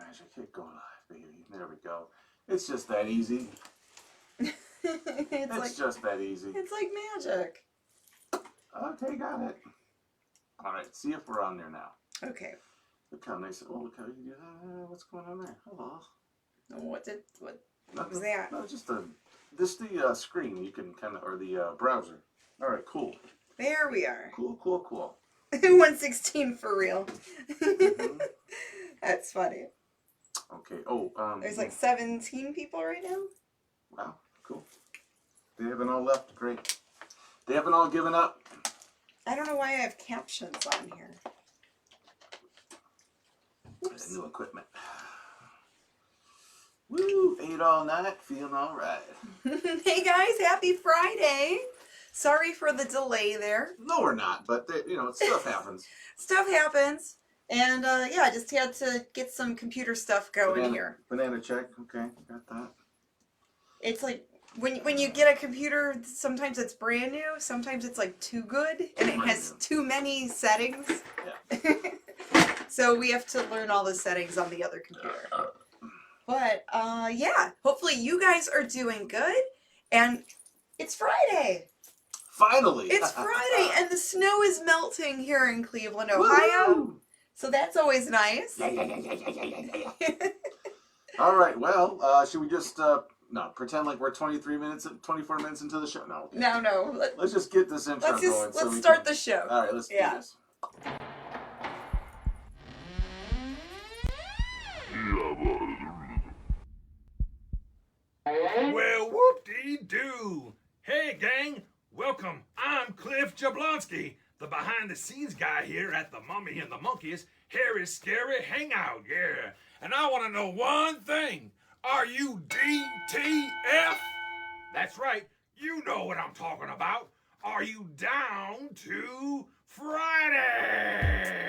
magic. Hit go live, baby. There we go. It's just that easy. It's just that easy. It's like magic. Okay, got it. All right, see if we're on there now. Okay. Look how nice. Oh, look how you do that. What's going on there? Hello. What was that? No, just the screen. You can kind of, or the browser. All right, cool. There we are. Cool. 116 for real. Mm-hmm. That's funny. Okay. There's like 17 people right now. Wow. Cool. They haven't all left. Great. They haven't all given up. I don't know why I have captions on here. Oops. New equipment. Woo! Ate all night, feeling all right. Hey guys, happy Friday! Sorry for the delay there. No, we're not, but stuff happens. Stuff happens, and yeah, I just had to get some computer stuff going here. Banana check. Okay, got that. It's like when you get a computer, sometimes it's brand new, sometimes it's like too good, and it has too many settings. Yeah. So we have to learn all the settings on the other computer. But yeah, hopefully you guys are doing good, and it's Friday. Finally! It's Friday, and the snow is melting here in Cleveland, Ohio. Woo-hoo! So that's always nice. Yeah. All right, well, should we just pretend like we're 24 minutes into the show? No. Okay. No. Let's just get this intro going. Let's start the show. All right, let's do this. Well, whoop-dee-doo. Hey, gang. Welcome. I'm Cliff Jablonski, the behind-the-scenes guy here at the Mummy and the Monkey's Hairy Scary Hangout, yeah. And I want to know one thing. Are you DTF? That's right. You know what I'm talking about. Are you down to Friday?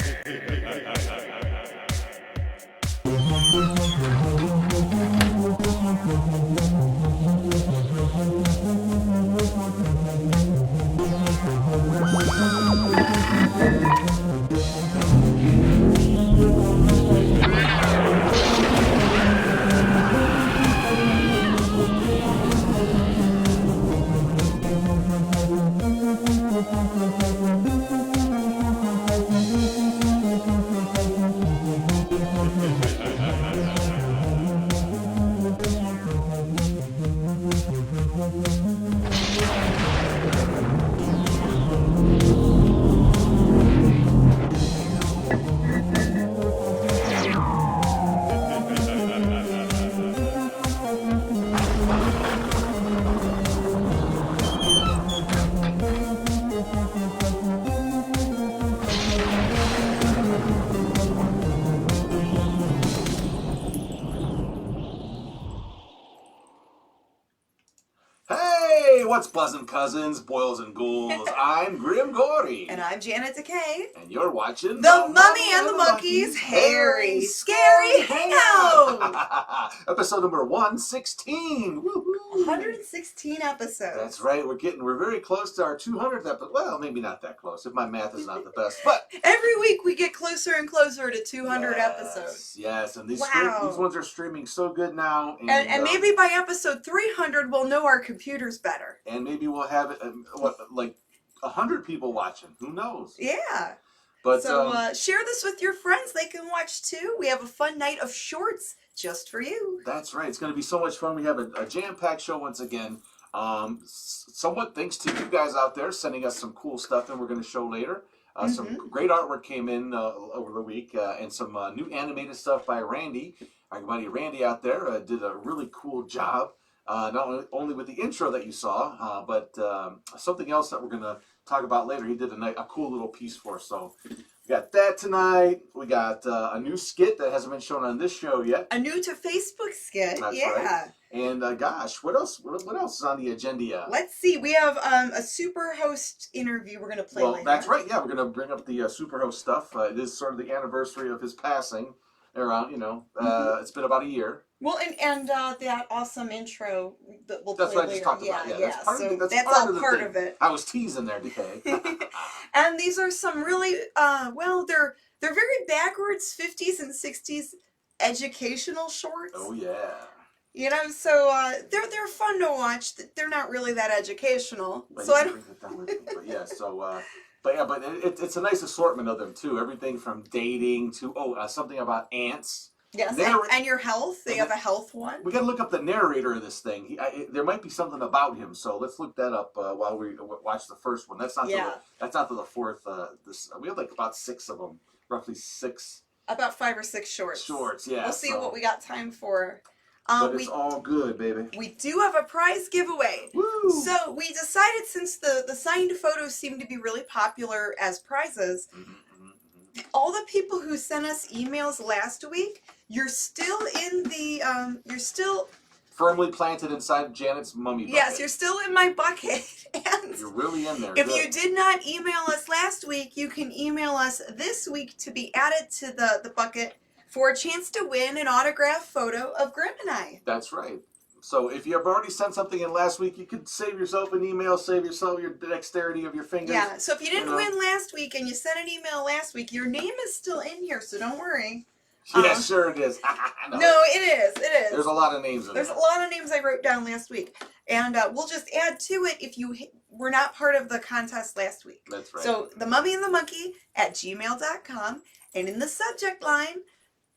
What's buzzin', cousins, boils and ghouls? I'm Grimm Gorri. And I'm Janet Decay. And you're watching the Mummy and the Monkey's Hairy Scary Hangover. Episode number 116. Woo-hoo. 116 episodes. That's right. We're very close to our 200th episode. Well, maybe not that close if my math is not the best. But every week we get closer and closer to 200 episodes. Yes, and these ones are streaming so good now. And maybe by episode 300 we'll know our computers better. And maybe we'll have like 100 people watching. Who knows? Yeah. But so share this with your friends. They can watch too. We have a fun night of shorts just for you. That's right. It's going to be so much fun. We have a jam-packed show once again. Somewhat thanks to you guys out there sending us some cool stuff that we're going to show later. Some great artwork came in over the week, and some new animated stuff by Randy. Our buddy Randy out there did a really cool job. Not only with the intro that you saw, but something else that we're going to talk about later. He did a cool little piece for us. So we got that tonight. We got a new skit that hasn't been shown on this show yet. A new to Facebook skit. That's yeah. Right. And gosh, what else? What else is on the agenda? Let's see. We have a super host interview we're going to play later. That's right. Yeah, we're going to bring up the super host stuff. It is sort of the anniversary of his passing. Around, it's been about a year. Well, and that awesome intro that we'll that's play what later. I just talked about. Yeah. That's all part of it. I was teasing there, Decay. And these are some really, they're very backwards 50s and 60s educational shorts. Oh yeah. You know, so they're fun to watch. They're not really that educational. But So you I can don't. bring it down with me. But yeah, so but it's a nice assortment of them too. Everything from dating to something about ants. Yes, and your health. They have a health one. We got to look up the narrator of this thing. There might be something about him, so let's look that up while we watch the first one. That's not that's not to the fourth. We have like about 6 of them, roughly 6. About 5 or 6 shorts. Shorts, yeah. We'll see what we got time for. But it's all good, baby. We do have a prize giveaway. Woo! So we decided, since the signed photos seem to be really popular as prizes, all the people who sent us emails last week, you're still in the you're still firmly planted inside Janet's mummy bucket. Yes, you're still in my bucket. And you're really in there. If Good. you did not email us last week, you can email us this week to be added to the bucket for a chance to win an autographed photo of Grimm and I. That's right. So if you have already sent something in last week, you could save yourself an email, save yourself your dexterity of your fingers. Yeah, so if you didn't win last week and you sent an email last week, your name is still in here, so don't worry. Yeah, sure it is. No, it is. It is. There's a lot of names in there. There's a lot of names I wrote down last week. And we'll just add to it if you were not part of the contest last week. That's right. So the MummyAndMonkey at gmail.com, and in the subject line,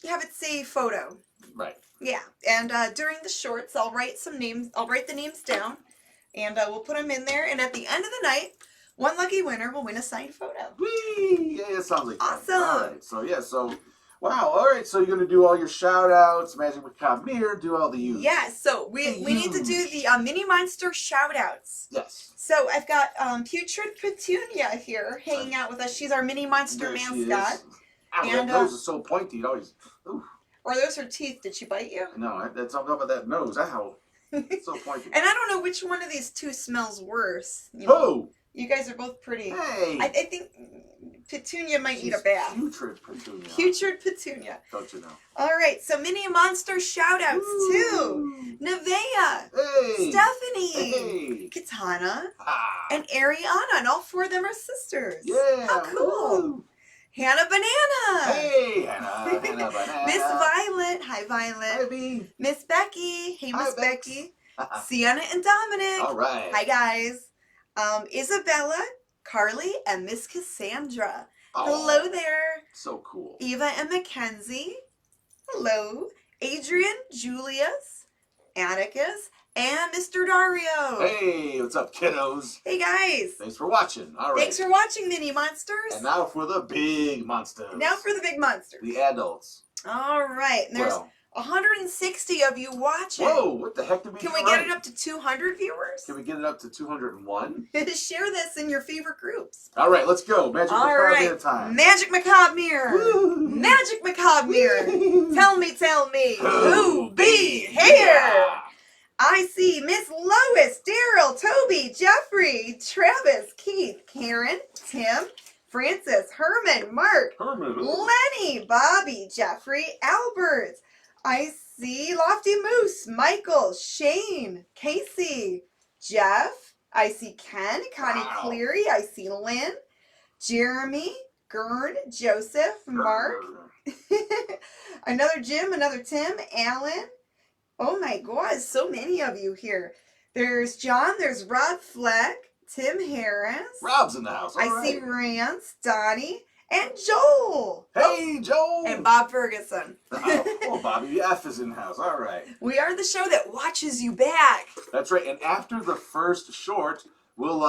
you have it say photo. Right. Yeah, and during the shorts, I'll write some names. I'll write the names down, and we'll put them in there. And at the end of the night, one lucky winner will win a signed photo. Whee! Yeah, it sounds like fun. Awesome. All right. So yeah. So wow. All right. So you're gonna do all your shout outs, Magic Macabre Mirror, do all the you. Yeah. So we need to do the Mini Monster shout outs. Yes. So I've got Putrid Petunia here hanging out with us. She's our Mini Monster There she mascot. is. Ow, And, that nose is so pointy. It always. Ooh. Or those her teeth. Did she bite you? No, that's all about that nose. Ow. It's so pointy. And I don't know which one of these two smells worse. You know, Oh. you guys are both pretty. Hey. I think Petunia might need a She's bath. Putrid Petunia. Putrid Petunia. Don't you know? All right, so Mini Monster shout-outs to Ooh. Nevaeh, Hey. Stephanie, Hey. Katana, Ah. and Ariana, and all 4 of them are sisters. Yeah. How cool. Woo. Hannah Banana. Hey, Hannah Banana. Miss Violet. Hi, Hi, Violet. B. Miss Becky. Hey, Hi, Miss Bex. Becky. Sienna and Dominic. All right. Hi, guys. Isabella, Carly, and Miss Cassandra. Oh, Hello there. So cool. Eva and Mackenzie. Hello. Adrian, Julius, Atticus, and Mr. Dario. Hey, what's up, kiddos? Hey, guys. Thanks for watching. All right. Thanks for watching, Mini Monsters. And now for the big monsters. Now for the big monsters. the adults. All right. And there's Well, 160 of you watching. whoa, what the heck did we Can do we right? get it up to 200 viewers? Can we get it up to 201? Share this in your favorite groups. All right, let's go. Magic All Macabre right. at a time. Magic Macabre Mirror. Woo. Magic Macabre Mirror. Tell me, who be here? Yeah. I see Miss Lois, Daryl, Toby, Jeffrey, Travis, Keith, Karen, Tim, Francis, Herman, Mark, Herman. Lenny, Bobby, Jeffrey, Albert. I see Lofty Moose, Michael, Shane, Casey, Jeff. I see Ken, Connie Wow. Cleary. I see Lynn, Jeremy, Gern, Joseph, Mark. Another Jim, another Tim, Alan. Oh my God, so many of you here. There's John, there's Rob Fleck, Tim Harris. Rob's in the house. All I right. see Rance, Donnie, and Joel. Hey, Joel. And Bob Ferguson. Oh, Bobby F is in the house. All right. We are the show that watches you back. That's right. And after the first short, we'll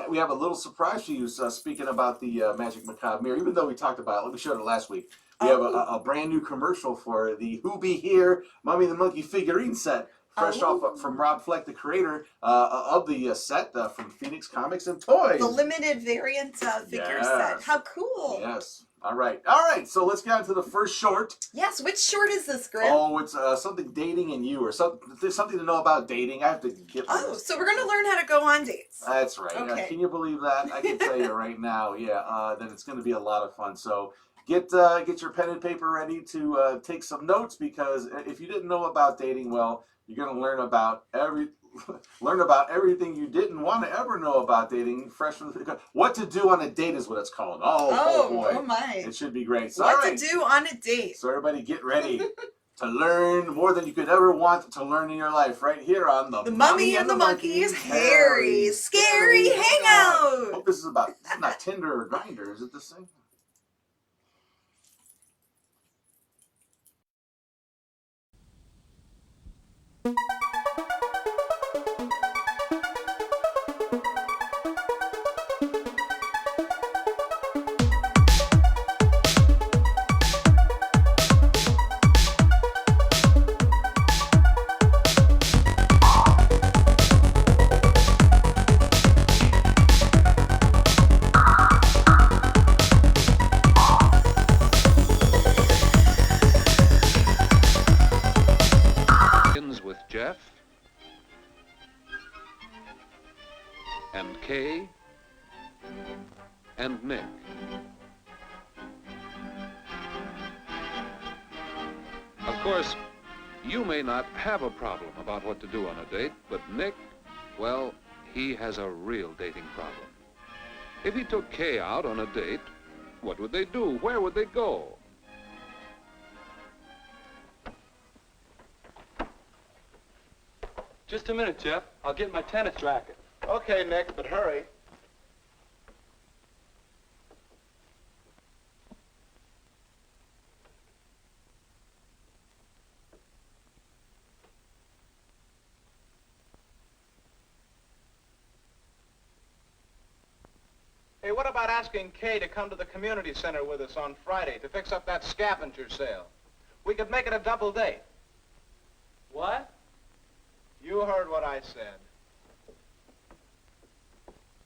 we have a little surprise for you. Speaking about the Magic Macabre Mirror, even though we talked about it, we showed it last week. We have a brand new commercial for the Who Be Here Mummy and the Monkey figurine set, fresh off from Rob Fleck, the creator of the set from Phoenix Comics and Toys. The limited variant figure Yes. set. How cool. Yes. All right. All right. So let's get on to the first short. Yes, which short is this, Grimm? Oh, it's something dating and you, or something. There's something to know about dating. I have to get. Oh, so we're going to learn how to go on dates. That's right. Okay. Can you believe that? I can tell you right now, that it's going to be a lot of fun. So get your pen and paper ready to take some notes, because if you didn't know about dating, well, you're going to learn about everything you didn't want to ever know about dating. Fresh from what to do on a date is what it's called. Oh boy, Oh my. it should be great. So, What all right. to do on a date. So everybody get ready to learn more than you could ever want to learn in your life right here on The Mummy and the Monkey's Hairy Scary Hangout. Hope this is not Tinder or Grindr, is it this thing? With Jeff and Kay and Nick. Of course, you may not have a problem about what to do on a date, but Nick, well, he has a real dating problem. If he took Kay out on a date, what would they do? Where would they go? Just a minute, Jeff. I'll get my tennis racket. Okay, Nick, but hurry. Hey, what about asking Kay to come to the community center with us on Friday to fix up that scavenger sale? We could make it a double date. What? You heard what I said.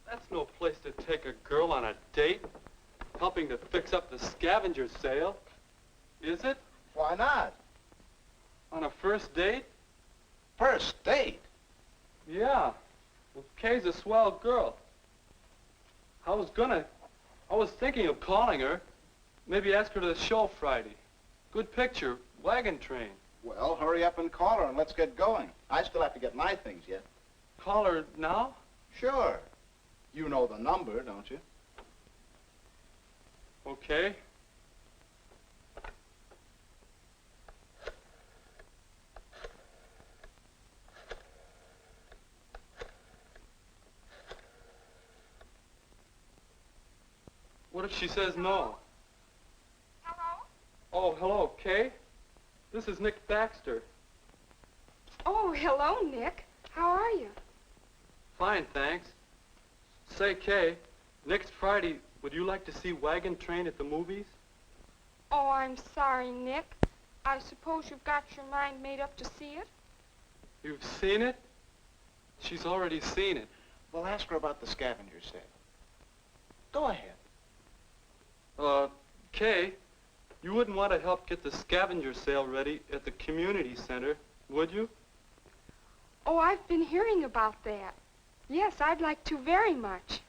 That's no place to take a girl on a date, helping to fix up the scavenger sale. Is it? Why not? On a first date? First date? Yeah. Well, Kay's a swell girl. I was thinking of calling her. Maybe ask her to the show Friday. Good picture, wagon train. Well, hurry up and call her and let's get going. I still have to get my things yet. Call her now? Sure. You know the number, don't you? Okay. What if she says no? Hello? Oh, hello, Kay? This is Nick Baxter. Oh, hello, Nick. How are you? Fine, thanks. Say, Kay, next Friday, would you like to see Wagon Train at the movies? Oh, I'm sorry, Nick. I suppose you've got your mind made up to see it? You've seen it? She's already seen it. Well, ask her about the scavenger sale. Go ahead. Kay, you wouldn't want to help get the scavenger sale ready at the community center, would you? Oh, I've been hearing about that. Yes, I'd like to very much.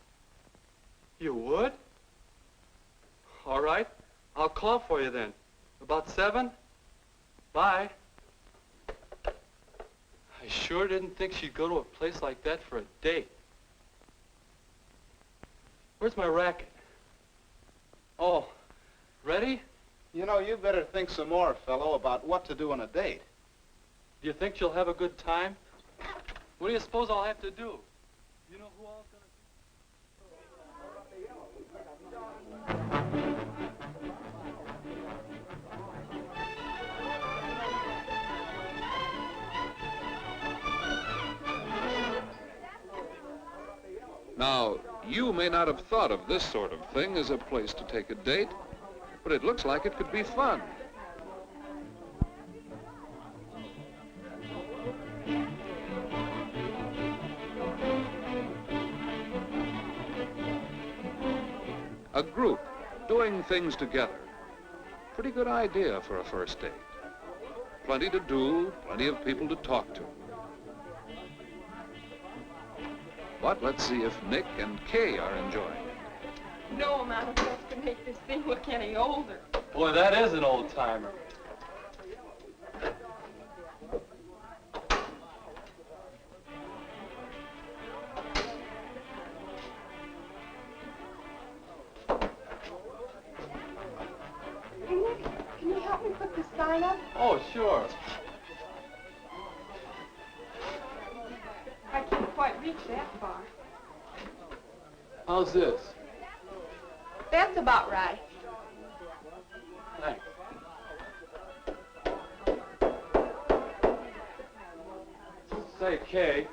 You would? All right. I'll call for you then. About 7? Bye. I sure didn't think she'd go to a place like that for a date. Where's my racket? Oh, ready? You know, you better think some more, fellow, about what to do on a date. Do you think she'll have a good time? What do you suppose I'll have to do? You know who all's gonna... Now, you may not have thought of this sort of thing as a place to take a date, but it looks like it could be fun. A group doing things together. Pretty good idea for a first date. Plenty to do, plenty of people to talk to. But let's see if Nick and Kay are enjoying it. No amount of fuss can make this thing look any older. Boy, that is an old-timer. Nick, can you help me put this sign up? Oh, sure. How's this? That's about right. Thanks. Say, Kay,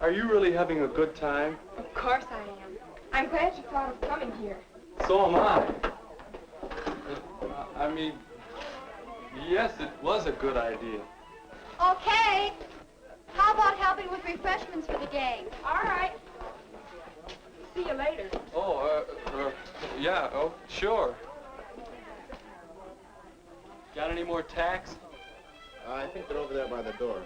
are you really having a good time? Of course I am. I'm glad you thought of coming here. So am I. I mean, yes, it was a good idea. Okay. How about helping with refreshments for the gang? All right. See you later. Oh, yeah, oh, sure. Got any more tacks? I think they're over there by the door.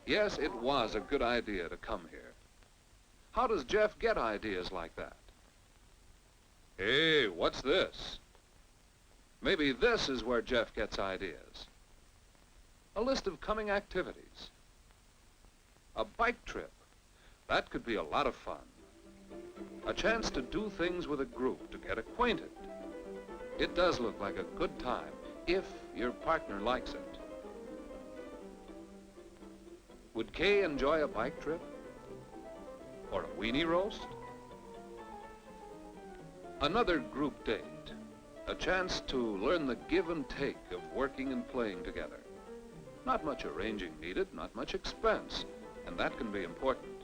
Yes, it was a good idea to come here. How does Jeff get ideas like that? Hey, what's this? Maybe this is where Jeff gets ideas. A list of coming activities. A bike trip. That could be a lot of fun. A chance to do things with a group, to get acquainted. It does look like a good time, if your partner likes it. Would Kay enjoy a bike trip? Or a weenie roast? Another group date. A chance to learn the give and take of working and playing together. Not much arranging needed, not much expense, and that can be important.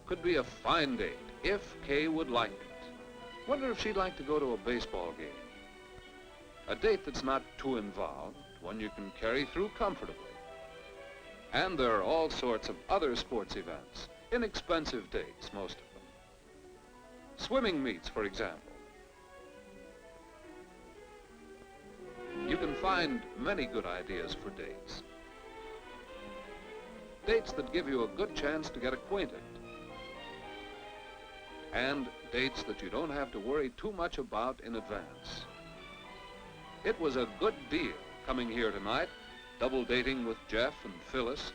Could be a fine date, if Kay would like it. Wonder if she'd like to go to a baseball game. A date that's not too involved, one you can carry through comfortably. And there are all sorts of other sports events, inexpensive dates, most of them. Swimming meets, for example. You can find many good ideas for dates. Dates that give you a good chance to get acquainted. And dates that you don't have to worry too much about in advance. It was a good deal coming here tonight, double dating with Jeff and Phyllis.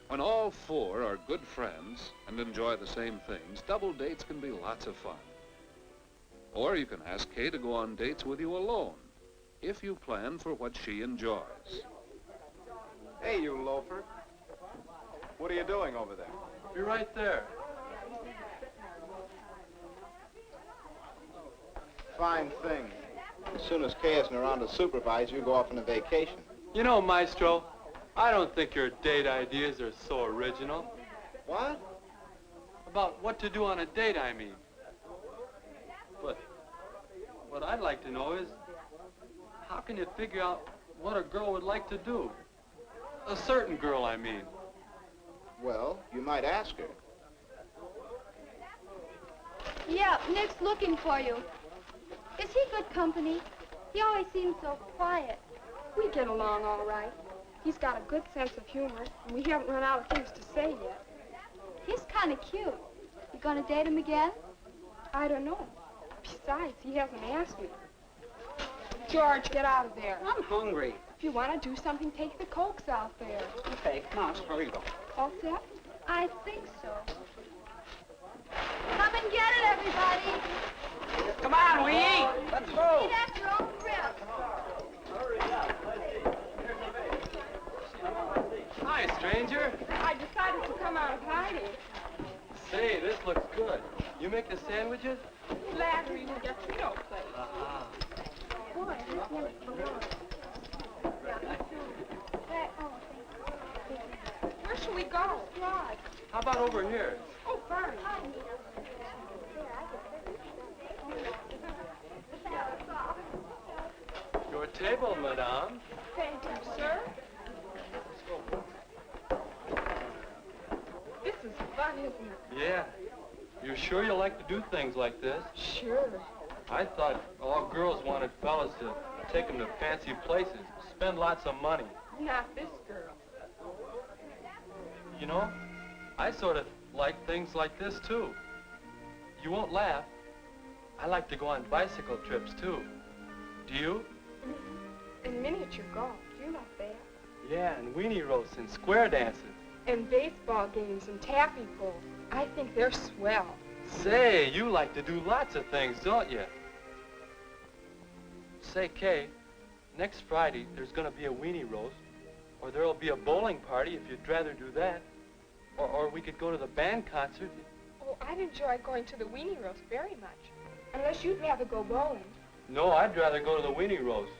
When all four are good friends and enjoy the same things, double dates can be lots of fun. Or you can ask Kay to go on dates with you alone, if you plan for what she enjoys. Hey, you loafer. What are you doing over there? Be right there. Fine thing. As soon as Kay isn't around to supervise, you go off on a vacation. You know, Maestro, I don't think your date ideas are so original. What? About what to do on a date, I mean. But what I'd like to know is, how can you figure out what a girl would like to do? A certain girl, I mean. Well, you might ask her. Yeah, Nick's looking for you. Is he good company? He always seems so quiet. We get along all right. He's got a good sense of humor, and we haven't run out of things to say yet. He's kind of cute. You gonna date him again? I don't know. Besides, he hasn't asked me. George, get out of there. I'm hungry. If you want to do something, take the Cokes out there. Okay, come on, here you go. All set? I think so. Come and get it, everybody. Come on, we eat. Let's go. Eat at your own grip. Hi, stranger. I decided to come out of hiding. Say, this looks good. You make the sandwiches? Larry will get you no place. Aha. Boy, this one's belong. Where should we go? Lodge. How about over here? Oh, fine. Your table, madame. Thank you, sir. This is fun, isn't it? Yeah. You're sure you like to do things like this? Sure. I thought all girls wanted fellas to take them to fancy places, spend lots of money. Not this girl. You know, I sort of like things like this, too. You won't laugh. I like to go on bicycle trips, too. Do you? And miniature golf. You like that? Yeah, and weenie roasts and square dances. And baseball games and taffy pull. I think they're swell. Say, you like to do lots of things, don't you? Say, Kay, next Friday, there's going to be a weenie roast. Or there'll be a bowling party if you'd rather do that. Or we could go to the band concert. Oh, I'd enjoy going to the weenie roast very much. Unless you'd rather go bowling. No, I'd rather go to the weenie roast.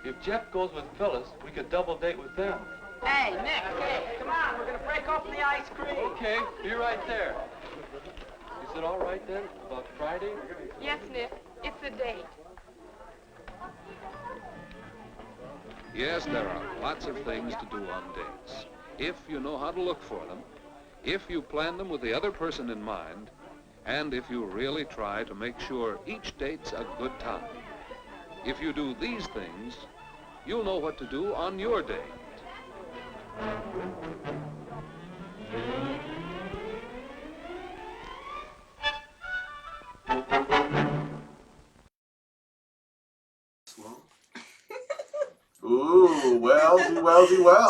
If Jeff goes with Phyllis, we could double date with them. Hey, Nick, hey, come on, we're gonna break open the ice cream. Okay, be right there. Is it all right then, about Friday? Yes, Nick. It's a date. Yes, there are lots of things to do on dates. If you know how to look for them, if you plan them with the other person in mind, and if you really try to make sure each date's a good time. If you do these things, you'll know what to do on your date. Ooh, well.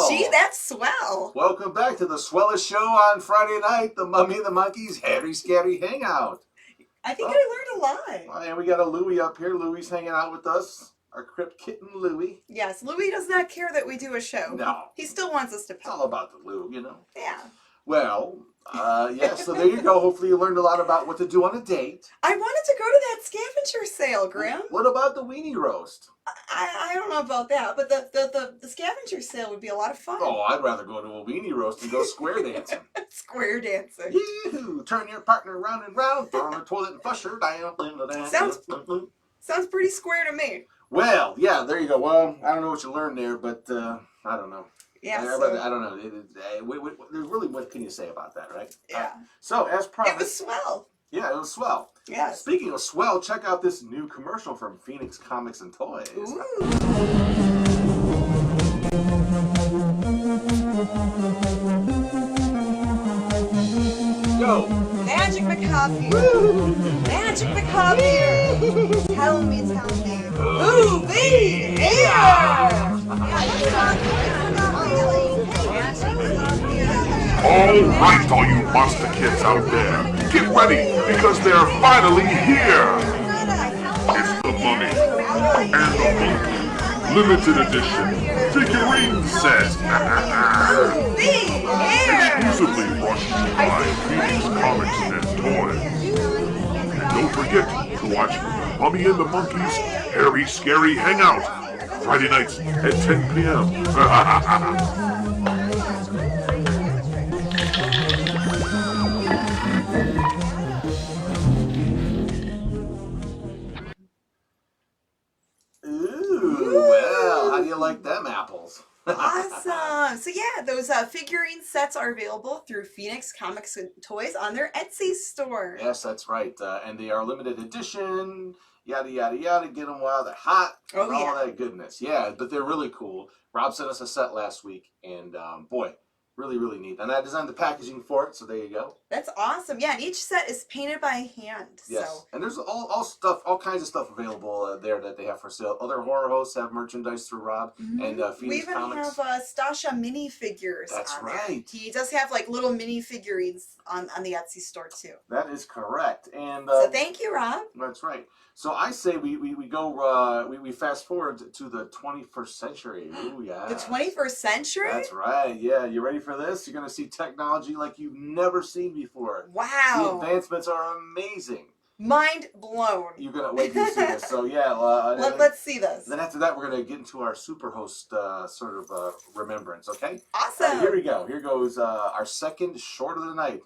Gee, that's swell. Welcome back to the swellest show on Friday night, the Mummy and the Monkey's Hairy Scary Hangout. I think I learned a lot. And we got a Louie up here. Louie's hanging out with us. Our crypt kitten, Louie. Yes, Louie does not care that we do a show. No. He still wants us to It's pet. all about the Lou, you know. Yeah. Well, yeah, so there you go. Hopefully you learned a lot about what to do on a date. I wanted to go to that scavenger sale, Grim. What about the weenie roast? I don't know about that, but the scavenger sale would be a lot of fun. Oh, I'd rather go to a weenie roast and go square dancing. Square dancing. Yee-hoo! Turn your partner round and round, throw on the toilet and flush her down. Sounds pretty square to me. Well, yeah, there you go. Well, I don't know what you learned there, but I don't know. Yeah. I don't know. Really, what can you say about that, right? Yeah. So, as promised. It was swell. Yeah, it was swell. Yes. Speaking of swell, check out this new commercial from Phoenix Comics and Toys. Ooh. Go! Magic McCopier. Magic McCopier. Tell me. Who be here? All right, all you monster kids out there, get ready, because they're finally here! It's the Mummy and the Monkey limited edition figurine set! Exclusively brought to you by Phoenix Comics and Toys. And don't forget to watch Mummy and the Monkey's Hairy Scary Hangout, Friday nights at 10 p.m. Well, how do you like them apples? Awesome. So yeah, those figurine sets are available through Phoenix Comics and Toys on their Etsy store. Yes, that's right. And they are limited edition, yada, yada, yada. Get them while they're hot. Oh, and all yeah. that goodness. Yeah, but they're really cool. Rob sent us a set last week, and boy, really, really neat. And I designed the packaging for it, so there you go. That's awesome. Yeah, and each set is painted by hand. Yes, So and there's all kinds of stuff available there that they have for sale. Other horror hosts have merchandise through Rob, and Phoenix we even Comics. have Stasha minifigures. That's on right. There. He does have like little minifigurines on the Etsy store too. That is correct. And So thank you, Rob. that's right. So I say we go we fast forward to the 21st century. Ooh, yeah. The 21st century? That's right. Yeah, you ready for this? You're gonna see technology like you've never seen before. The Wow. advancements are amazing. Mind blown. You're gonna wait to see this. So yeah, Let's see this. then after that, we're gonna get into our superhost sort of remembrance. Okay. Awesome. Here we go. Here goes our second short of the night.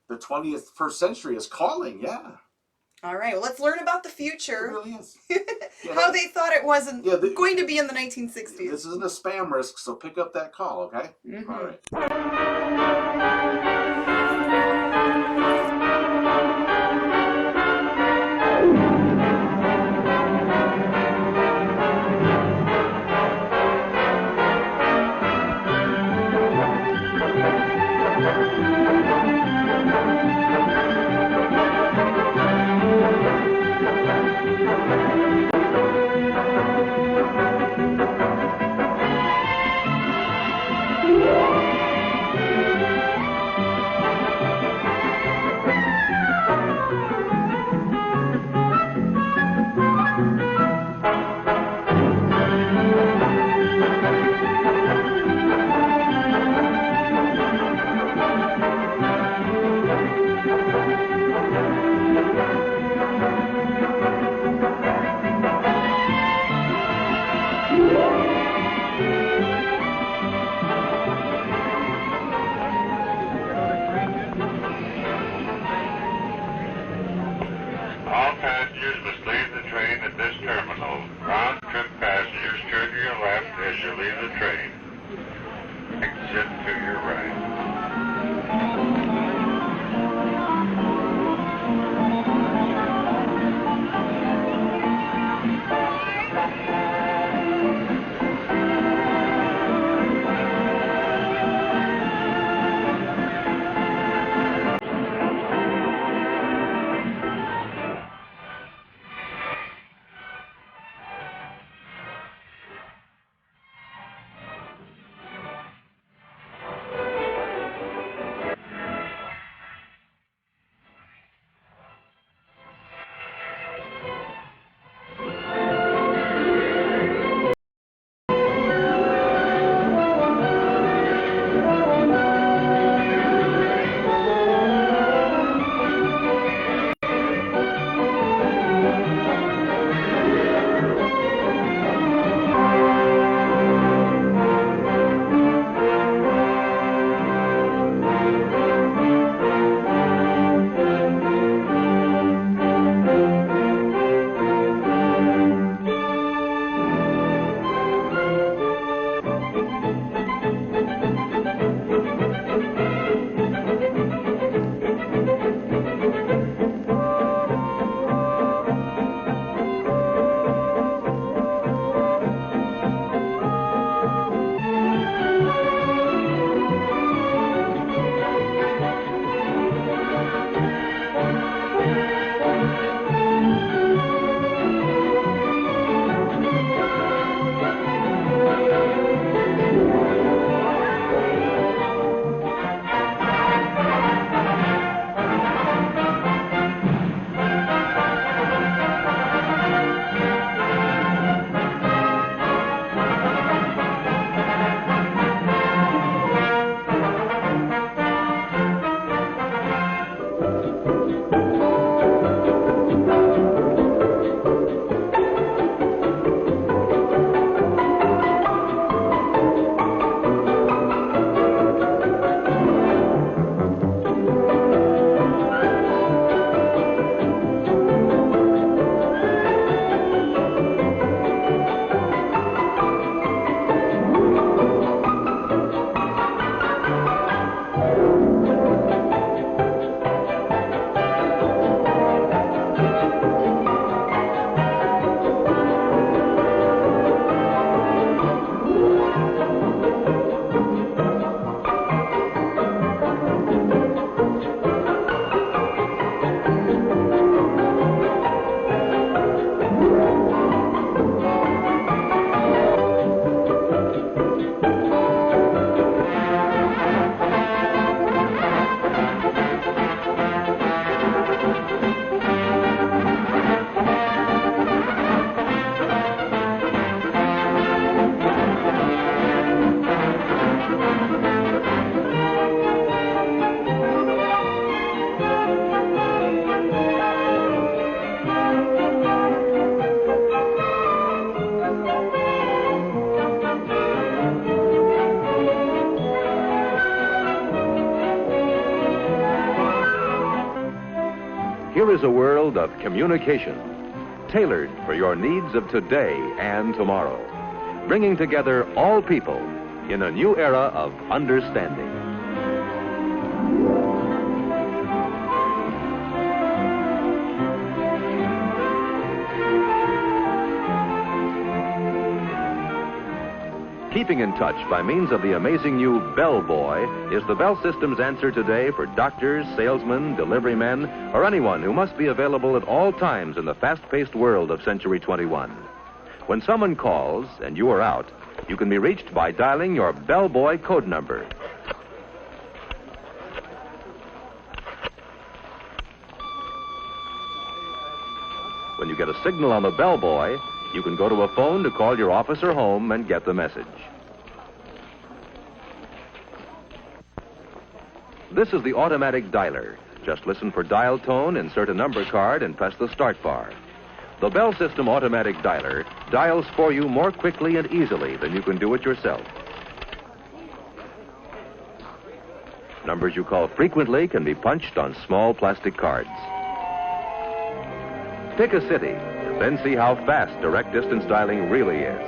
The 21st century is calling. Yeah. All right, well, let's learn about the It future. really is. How they thought it wasn't Yeah, going to be in the 1960s. This isn't a spam risk, so pick up that call, okay? Mhm. All right. All passengers must leave the train at this terminal. Round trip passengers turn to your left as you leave the train. Exit to your right. Here is a world of communication, tailored for your needs of today and tomorrow, bringing together all people in a new era of understanding. Keeping in touch by means of the amazing new Bell Boy is the Bell System's answer today for doctors, salesmen, delivery men, or anyone who must be available at all times in the fast-paced world of Century 21. When someone calls and you are out, you can be reached by dialing your Bell Boy code number. When you get a signal on the Bell Boy, you can go to a phone to call your office or home and get the message. This is the automatic dialer. Just listen for dial tone, insert a number card, and press the start bar. The Bell System automatic dialer dials for you more quickly and easily than you can do it yourself. Numbers you call frequently can be punched on small plastic cards. Pick a city, then see how fast direct distance dialing really is.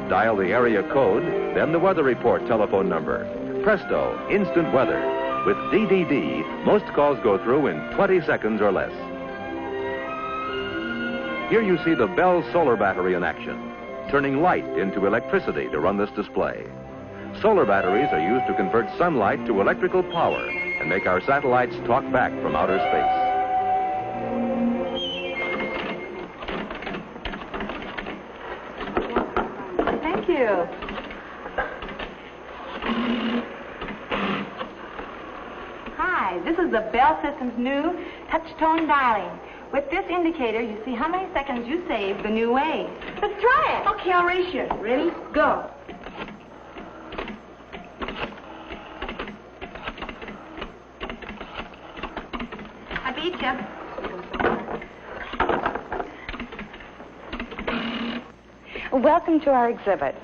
Dial the area code, then the weather report telephone number. Presto, instant weather. With DDD, most calls go through in 20 seconds or less. Here you see the Bell solar battery in action, turning light into electricity to run this display. Solar batteries are used to convert sunlight to electrical power and make our satellites talk back from outer space. Thank you. Hi, this is the Bell System's new touch-tone dialing. With this indicator, you see how many seconds you save the new way. Let's try it. Okay, I'll race you. Ready? Go. I beat you. Welcome to our exhibit.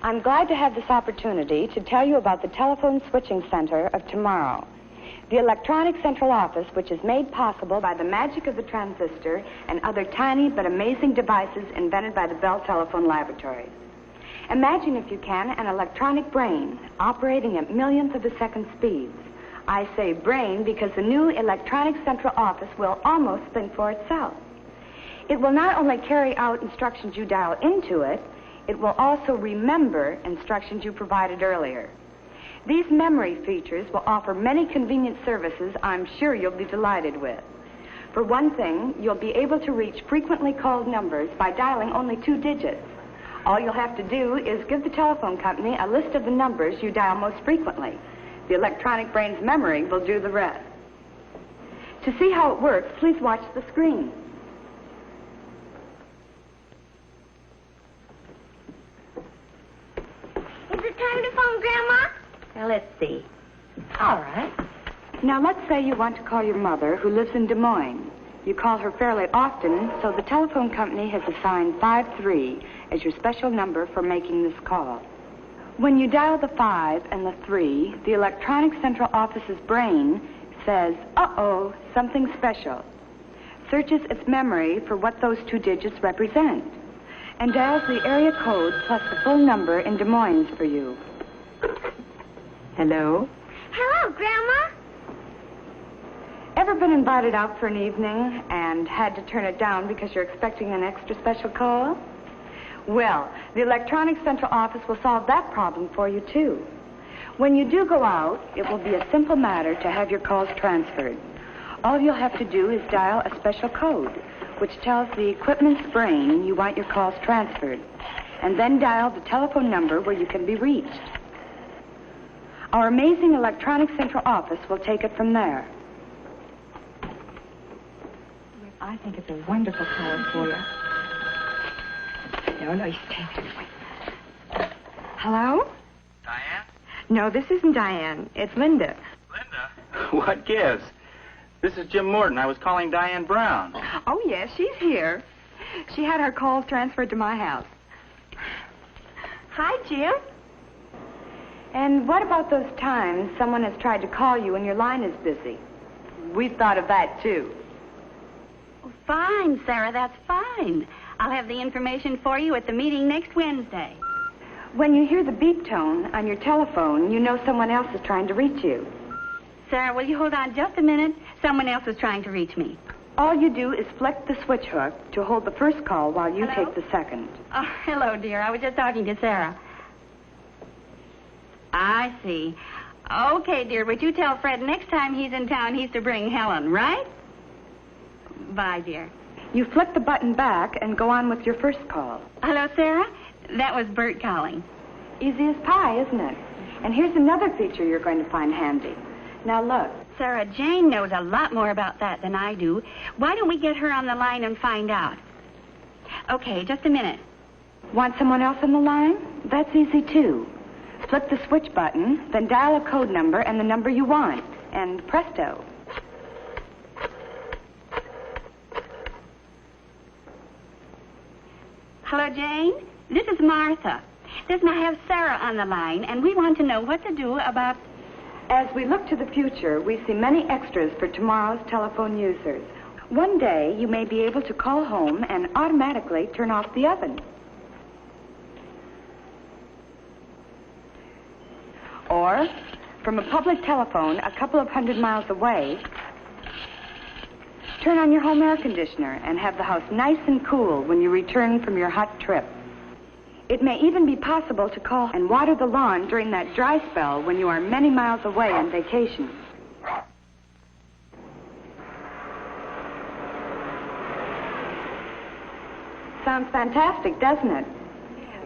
I'm glad to have this opportunity to tell you about the telephone switching center of tomorrow. The electronic central office, which is made possible by the magic of the transistor and other tiny but amazing devices invented by the Bell Telephone Laboratories. Imagine, if you can, an electronic brain operating at millions of a second speeds. I say brain because the new electronic central office will almost think for itself. It will not only carry out instructions you dial into it, it will also remember instructions you provided earlier. These memory features will offer many convenient services I'm sure you'll be delighted with. For one thing, you'll be able to reach frequently called numbers by dialing only 2 digits. All you'll have to do is give the telephone company a list of the numbers you dial most frequently. The electronic brain's memory will do the rest. To see how it works, please watch the screen. Is it time to phone Grandma? Now, let's see. All right. Now, let's say you want to call your mother, who lives in Des Moines. You call her fairly often, so the telephone company has assigned 53 as your special number for making this call. When you dial the 5 and the 3, the electronic central office's brain says, uh-oh, something special, searches its memory for what those 2 digits represent, and dials the area code plus the full number in Des Moines for you. Hello? Hello, Grandma. Ever been invited out for an evening and had to turn it down because you're expecting an extra special call? Well, the electronic central office will solve that problem for you, too. When you do go out, it will be a simple matter to have your calls transferred. All you'll have to do is dial a special code, which tells the equipment's brain you want your calls transferred, and then dial the telephone number where you can be reached. Our amazing electronic central office will take it from there. I think it's a wonderful call for you. No, you stay there. Wait. Hello? Diane? No, this isn't Diane. It's Linda. Linda? What gives? This is Jim Morton. I was calling Diane Brown. Oh, yes, she's here. She had her calls transferred to my house. Hi, Jim. And what about those times someone has tried to call you and your line is busy? We've thought of that, too. Fine, Sarah, that's fine. I'll have the information for you at the meeting next Wednesday. When you hear the beep tone on your telephone, you know someone else is trying to reach you. Sarah, will you hold on just a minute? Someone else is trying to reach me. All you do is flick the switch hook to hold the first call while you Hello? take the second. Oh, hello, dear. I was just talking to Sarah. I see. Okay, dear, but you tell Fred next time he's in town he's to bring Helen, right? Bye, dear. You flick the button back and go on with your first call. Hello, Sarah? That was Bert calling. Easy as pie, isn't it? And here's another feature you're going to find handy. Now, look. Sarah, Jane knows a lot more about that than I do. Why don't we get her on the line and find out? Okay, just a minute. Want someone else on the line? That's easy, too. Flip the switch button, then dial a code number and the number you want. And presto. Hello, Jane? This is Martha. Listen, I have Sarah on the line, and we want to know what to do about... As we look to the future, we see many extras for tomorrow's telephone users. One day, you may be able to call home and automatically turn off the oven. Or, from a public telephone a couple of 100 miles away, turn on your home air conditioner and have the house nice and cool when you return from your hot trip. It may even be possible to call and water the lawn during that dry spell when you are many miles away on vacation. Sounds fantastic, doesn't it?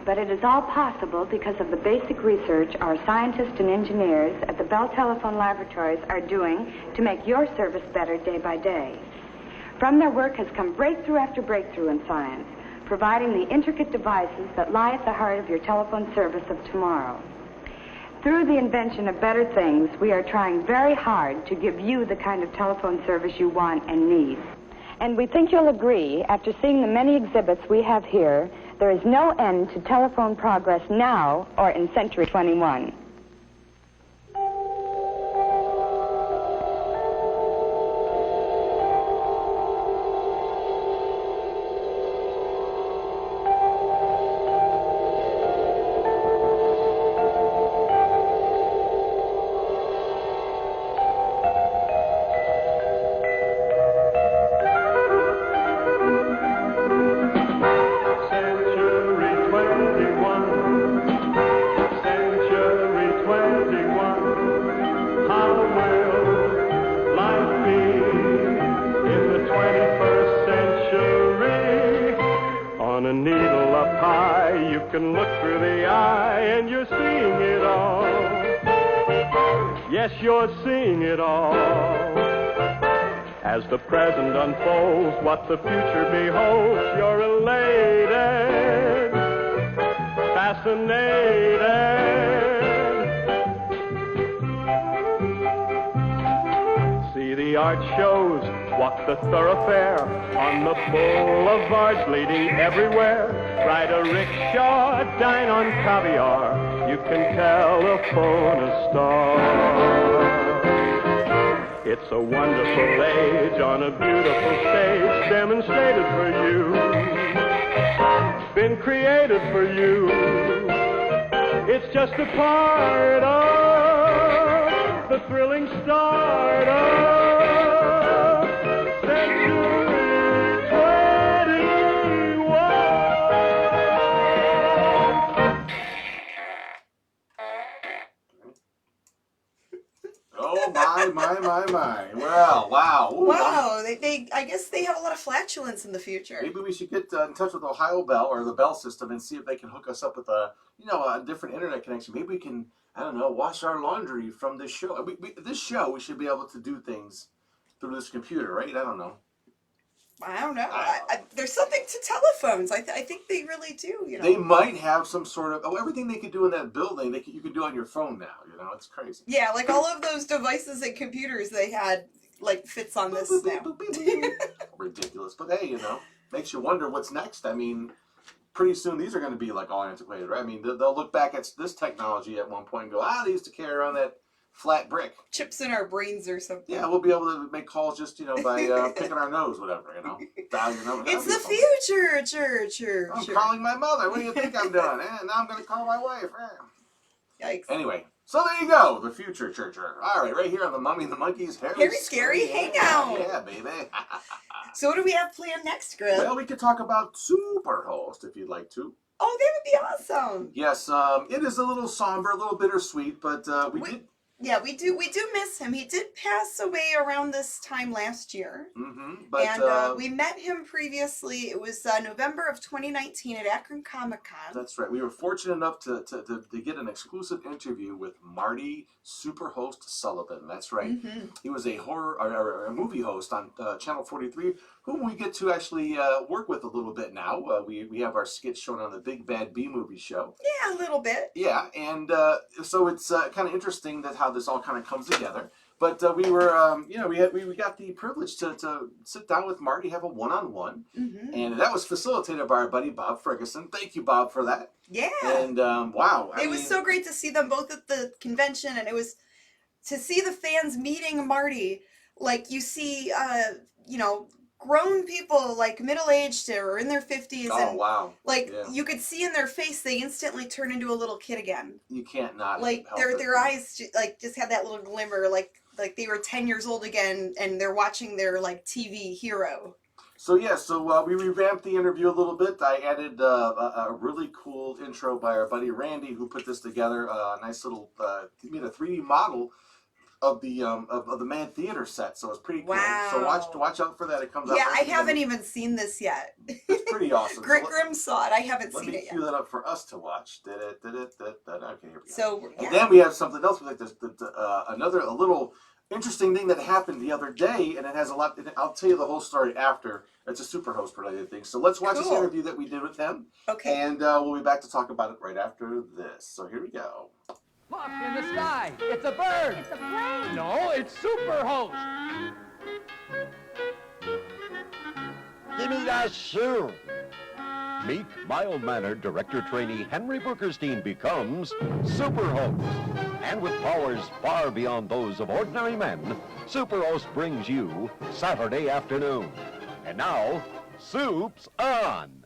But it is all possible because of the basic research our scientists and engineers at the Bell Telephone Laboratories are doing to make your service better day by day. From their work has come breakthrough after breakthrough in science, providing the intricate devices that lie at the heart of your telephone service of tomorrow. Through the invention of better things, we are trying very hard to give you the kind of telephone service you want and need. And we think you'll agree, after seeing the many exhibits we have here, there is no end to telephone progress now or in Century 21. As the present unfolds, what the future beholds, you're elated, fascinated. See the art shows, walk the thoroughfare, on the boulevards leading everywhere. Ride a rickshaw, dine on caviar, you can telephone a star. It's a wonderful age on a beautiful stage demonstrated for you, been created for you. It's just a part of the thrilling start of Century 21. Oh, my. Well, wow. Ooh, wow, I guess they have a lot of flatulence in the future. Maybe we should get in touch with Ohio Bell or the Bell system and see if they can hook us up with a different internet connection. Maybe we can, I don't know, wash our laundry from this show. This show, we should be able to do things through this computer, right? I don't know. There's something to telephones. I think they really do. You know, they might have some sort of everything they could do in that building. You could do on your phone now. You know, it's crazy. Yeah, like all of those devices and computers they had fits on this now. Ridiculous, but hey, makes you wonder what's next. I mean, pretty soon these are going to be all antiquated, right? I mean, they'll look back at this technology at one point and go, they used to carry around that flat brick. Chips in our brains or something. Yeah, we'll be able to make calls just, by picking our nose, whatever, dial your number. It's the future, I'm calling my mother. What do you think I'm doing? Now I'm going to call my wife. Yikes. Anyway, so there you go, the future churcher. All right here on the Mummy and the Monkeys, Hairy Scary Hangout. Yeah, baby. So what do we have planned next, Grimm? Well, we could talk about Superhost if you'd like to. Oh, that would be awesome. Yes, it is a little somber, a little bittersweet, but we did. Yeah, we do miss him. He did pass away around this time last year. But, and we met him previously. It was November of 2019 at Akron Comic-Con. That's right. We were fortunate enough to get an exclusive interview with Marty Superhost Sullivan. That's right. He was a a movie host on Channel 43, whom we get to actually work with a little bit now. We have our skits shown on the Big Bad B-Movie show. Yeah, a little bit. Yeah, and so it's kind of interesting that how this all kind of comes together. But we were, we got the privilege to sit down with Marty, have a one-on-one, and that was facilitated by our buddy Bob Ferguson. Thank you, Bob, for that. Yeah. And wow, it was so great to see them both at the convention, and it was to see the fans meeting Marty. Like you see, grown people, like middle-aged or in their 50s. Oh, and wow. Like, Yeah. you could see in their face, they instantly turn into a little kid again. You can't not Like, help their it. eyes, just had that little glimmer, like they were 10 years old again, and they're watching their, like, TV hero. So yeah, we revamped the interview a little bit. I added a really cool intro by our buddy Randy, who put this together. A nice little, he made a 3D model of the Man Theater set, so it's pretty cool. Wow. So watch out for that. It comes out. Yeah, I right haven't even seen this yet. It's pretty awesome. Grimm saw it. I haven't Let seen me it cue yet. that up for us to watch. Okay, here we go. So, yeah. And then we have something else. Like this, a little interesting thing that happened the other day, and it has a lot. I'll tell you the whole story after. It's a Superhost related thing. So let's watch this Cool. interview that we did with him. Okay. And we'll be back to talk about it right after this. So here we go. Look, in the sky. It's a bird. It's a plane. No, it's Superhost. Give me that shoe. Meet mild-mannered director trainee Henry Bookerstein becomes Superhost. And with powers far beyond those of ordinary men, Superhost brings you Saturday afternoon. And now, Soup's on.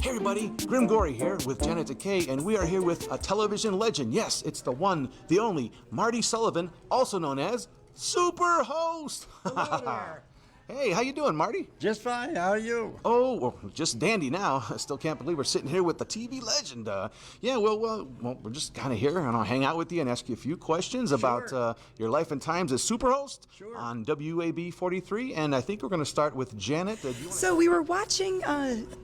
Hey everybody, Grimm Gorri here with Janet Decay, and we are here with a television legend. Yes, it's the one, the only, Marty Sullivan, also known as Superhost. Hey, how you doing, Marty? Just fine. How are you? Oh, well, just dandy now. I still can't believe we're sitting here with the TV legend. We're just kind of here, and I'll hang out with you and ask you a few questions about your life and times as Superhost on WAB 43. And I think we're going to start with Janet. So we were watching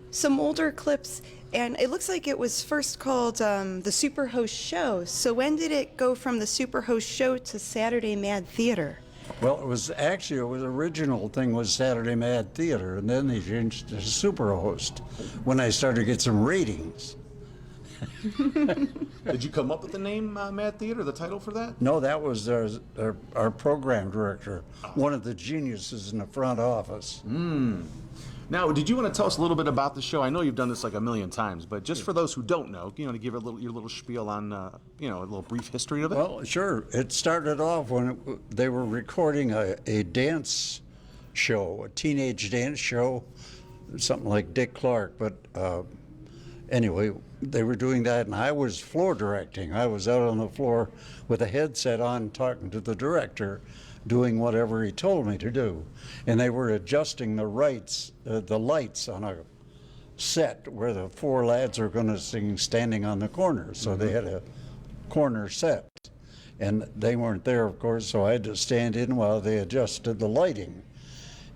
some older clips, and it looks like it was first called the Superhost Show. So when did it go from the Superhost Show to Saturday Mad Theater? Well, it was original thing was Saturday Mad Theater, and then they changed to Superhost when I started to get some ratings. Did you come up with the name Mad Theater, the title for that? No, that was our program director, one of the geniuses in the front office. Now, did you want to tell us a little bit about the show? I know you've done this like a million times, but just for those who don't know, to give your little spiel on, a little brief history of it? Well, sure. It started off when they were recording a dance show, a teenage dance show, something like Dick Clark. But anyway, they were doing that, and I was floor directing. I was out on the floor with a headset on talking to the director, doing whatever he told me to do. And they were adjusting the lights on a set where the four lads are going to sing standing on the corner. So they had a corner set. And they weren't there, of course, so I had to stand in while they adjusted the lighting.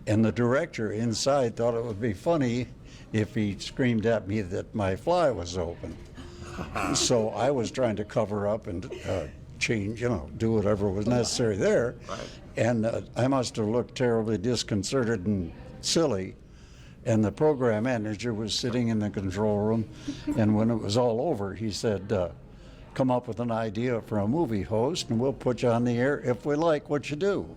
And the director inside thought it would be funny if he screamed at me that my fly was open. So I was trying to cover up and change, do whatever was necessary there. Right. And I must have looked terribly disconcerted and silly. And the program manager was sitting in the control room, and when it was all over, he said, come up with an idea for a movie host, and we'll put you on the air if we like what you do.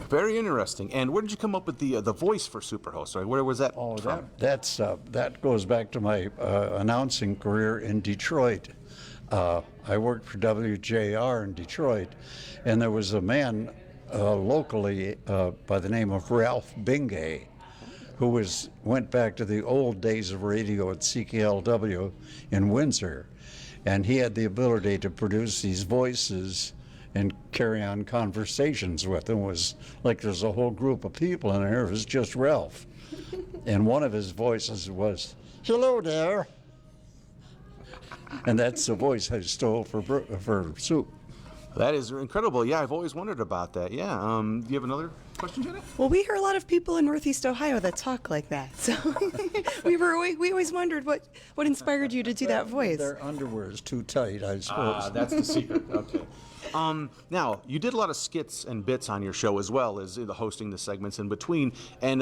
Very interesting. And where did you come up with the voice for Superhost? Right? Where was that from? That goes back to my announcing career in Detroit. I worked for WJR in Detroit, and there was a man locally by the name of Ralph Bingay, who went back to the old days of radio at CKLW in Windsor, and he had the ability to produce these voices and carry on conversations with them. It was like there's a whole group of people in there. It was just Ralph. And one of his voices was, "Hello there." And that's the voice I stole for Soup. That is incredible. Yeah, I've always wondered about that. Yeah. Do you have another question, Janet? Well, we hear a lot of people in Northeast Ohio that talk like that. So we always wondered what inspired you to do that voice. Their underwear is too tight, I suppose. That's the secret. Okay. Now, you did a lot of skits and bits on your show as well as the hosting the segments in between. And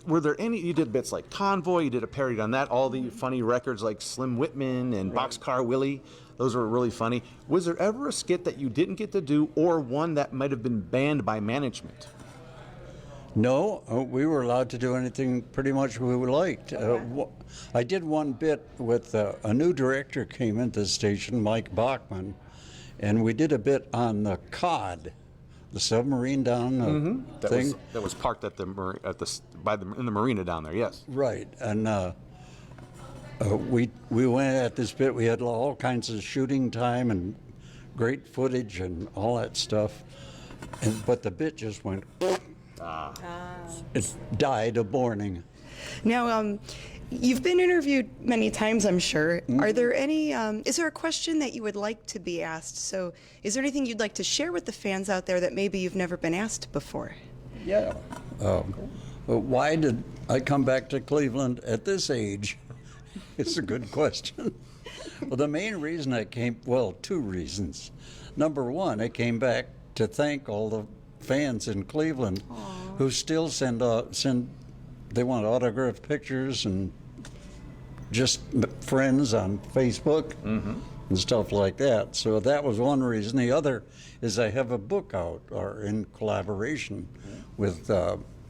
were there any, you did bits like Convoy, you did a parody on that, all the funny records like Slim Whitman and Boxcar Willie. Those were really funny. Was there ever a skit that you didn't get to do or one that might have been banned by management? No, we were allowed to do anything pretty much we liked. I did one bit with a new director came into the station, Mike Bachman, and we did a bit on the cod, the submarine down the thing. That was parked at in the marina down there. Yes. Right, and we went at this bit. We had all kinds of shooting time and great footage and all that stuff, but the bit just went. It died of boring. Now, you've been interviewed many times, I'm sure. Are there any, is there a question that you would like to be asked? So is there anything you'd like to share with the fans out there that maybe you've never been asked before? Yeah. Why did I come back to Cleveland at this age? It's a good question. Well, the main reason I came, well, two reasons. Number one, I came back to thank all the fans in Cleveland who still send they want autographed pictures and just friends on Facebook and stuff like that. So that was one reason. The other is I have a book out, or in collaboration with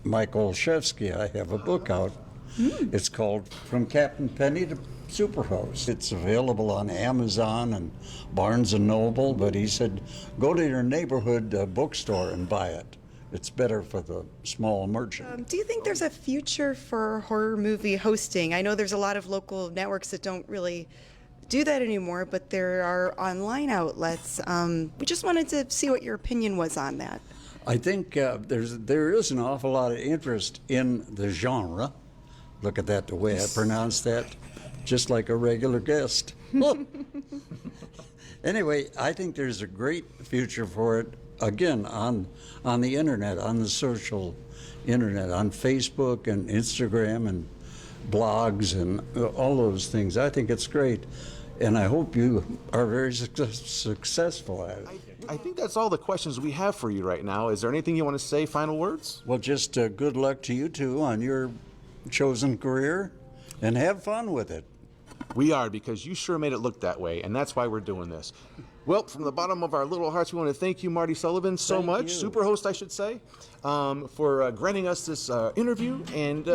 Mike Olszewski. I have a book out. It's called From Captain Penny to Superhost. It's available on Amazon and Barnes & Noble, but he said, go to your neighborhood bookstore and buy it. It's better for the small merchant. Do you think there's a future for horror movie hosting? I know there's a lot of local networks that don't really do that anymore, but there are online outlets. We just wanted to see what your opinion was on that. I think there is an awful lot of interest in the genre. Look at that, the way I pronounce that. Just like a regular guest. Anyway, I think there's a great future for it, again, on the internet, on the social internet, on Facebook and Instagram and blogs and all those things. I think it's great, and I hope you are very successful at it. I think that's all the questions we have for you right now. Is there anything you want to say, final words? Well, just good luck to you two on your chosen career, and have fun with it. We are, because you sure made it look that way, and that's why we're doing this. Well, from the bottom of our little hearts, we want to thank you, Marty Sullivan, so much, Superhost, I should say, for granting us this interview, and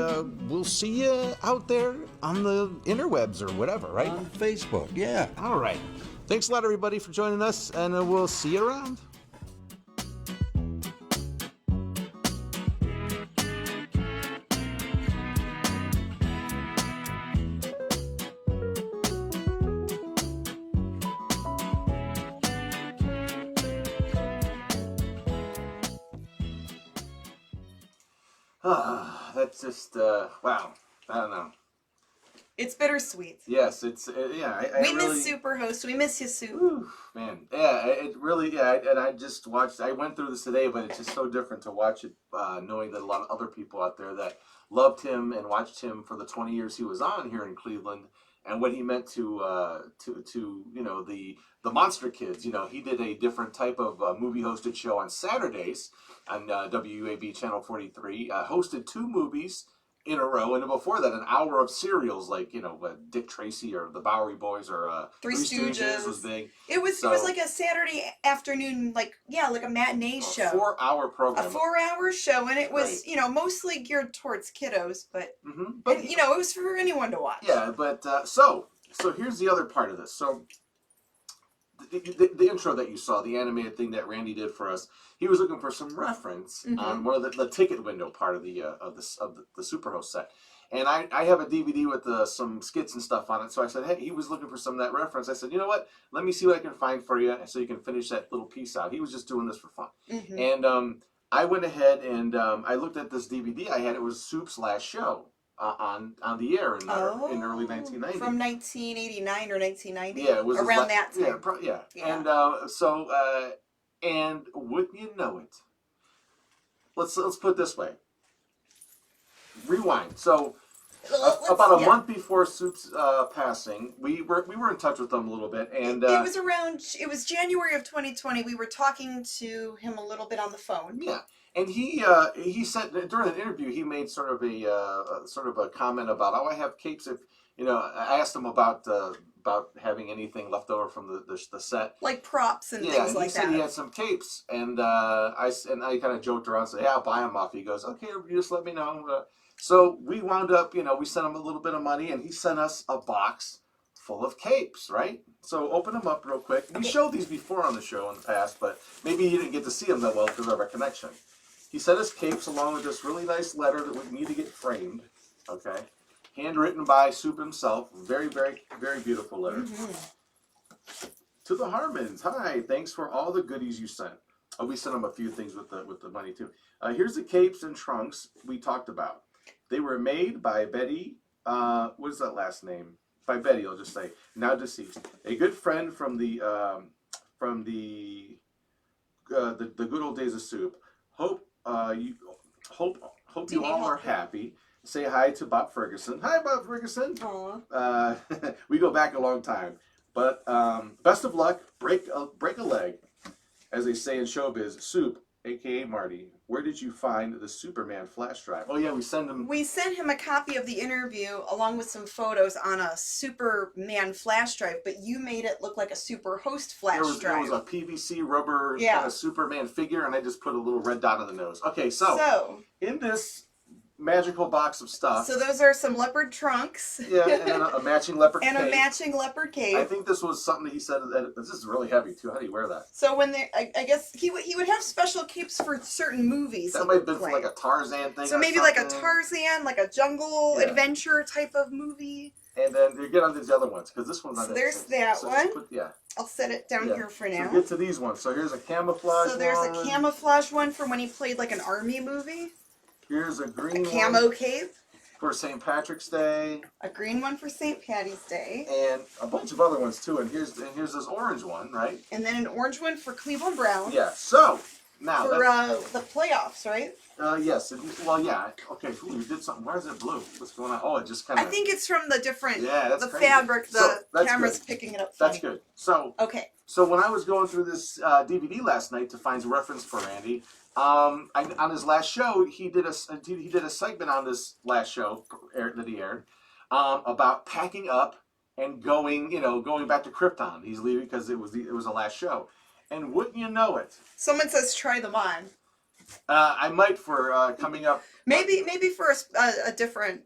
we'll see you out there on the interwebs or whatever, right? On Facebook, yeah. All right. Thanks a lot, everybody, for joining us, and we'll see you around. That's just, wow. I don't know. It's bittersweet. Yes, it's, yeah. We really miss Superhost. We miss you, Soup. Whew, man, yeah, it really, yeah. And I just watched, I went through this today, but it's just so different to watch it, knowing that a lot of other people out there that loved him and watched him for the 20 years he was on here in Cleveland, and what he meant to you know, the Monster Kids. You know, he did a different type of movie hosted show on Saturdays on WAB Channel 43. Hosted 2 movies in a row, and before that, an hour of serials like, you know, Dick Tracy or the Bowery Boys or Three Stooges was big. It was like a Saturday afternoon, like a matinee show. 4-hour program. A 4-hour show, and it was Right. you know, mostly geared towards kiddos, but and, you know, it was for anyone to watch. Yeah, but so here's the other part of this. So the intro that you saw, the animated thing that Randy did for us, he was looking for some reference on one of the ticket window part of the Superhost set, and I have a DVD with some skits and stuff on it. So I said, hey, he was looking for some of that reference. I said, you know what? Let me see what I can find for you, so you can finish that little piece out. He was just doing this for fun, and I went ahead and I looked at this DVD I had. It was Soup's last show on the air in early 1990. From 1989 or 1990. Yeah, it was around that time. Yeah. And and wouldn't you know it? Let's put it this way. Rewind. So about a month before Soup's passing, we were in touch with him a little bit, and it was January of 2020. We were talking to him a little bit on the phone. Yeah. And he said during an interview, he made sort of a comment about, I have capes. If you know, I asked him about about having anything left over from the set. Like props and Yeah, things and like he said that. he had some capes, and I kind of joked around, said, "Yeah, I'll buy them off." He goes, "Okay, you just let me know." So we wound up, we sent him a little bit of money, and he sent us a box full of capes, right? So open them up real quick. We showed these before on the show in the past, but maybe you didn't get to see them that well because of our connection. He sent us capes along with this really nice letter that we need to get framed, okay? Handwritten by Soup himself. Very, very, very beautiful letter. To the Harmons, hi, thanks for all the goodies you sent. Oh, we sent them a few things with the money too. Here's the capes and trunks we talked about. They were made by Betty, what is that last name? By Betty, I'll just say, now deceased. A good friend from the good old days of Soup. Hope you all are happy. Say hi to Bob Ferguson. Hi, Bob Ferguson. We go back a long time. But best of luck. Break a leg. As they say in showbiz, Soup, a.k.a. Marty, where did you find the Superman flash drive? Oh, yeah, we sent him a copy of the interview along with some photos on a Superman flash drive, but you made it look like a Superhost flash drive. There was a PVC rubber kind of Superman figure, and I just put a little red dot on the nose. Okay, so in this magical box of stuff. So those are some leopard trunks. Yeah, and a matching leopard cape. And a matching leopard cape. I think this was something that he said, that this is really heavy too. How do you wear that? So when I guess he would have special capes for certain movies. That might have been for like a Tarzan thing. So maybe like a Tarzan, like a jungle adventure type of movie. And then you get on these other ones, because this one's not. So there's that one. Yeah. I'll set it down here for now. So get to these ones. So here's a camouflage one. So there's a camouflage one from when he played like an army movie. Here's a green one. Camo cape. For St. Patrick's Day. A green one for St. Patty's Day. And a bunch of other ones too. And here's this orange one, right? And then an orange one for Cleveland Browns. Yeah. So now for the playoffs, right? Yes. Well, yeah. Okay. Ooh, you did something. Why is it blue? What's going on? Oh, it just kind of. I think it's from the different. Yeah, that's the crazy. fabric. The camera's good. picking it up. Funny. That's good. So. Okay. So when I was going through this DVD last night to find reference for Randy, on his last show, he did a segment on this last show that he aired about packing up and going back to Krypton. He's leaving because it was the last show, and wouldn't you know it? Someone says try them on. I might for coming up. Maybe for a different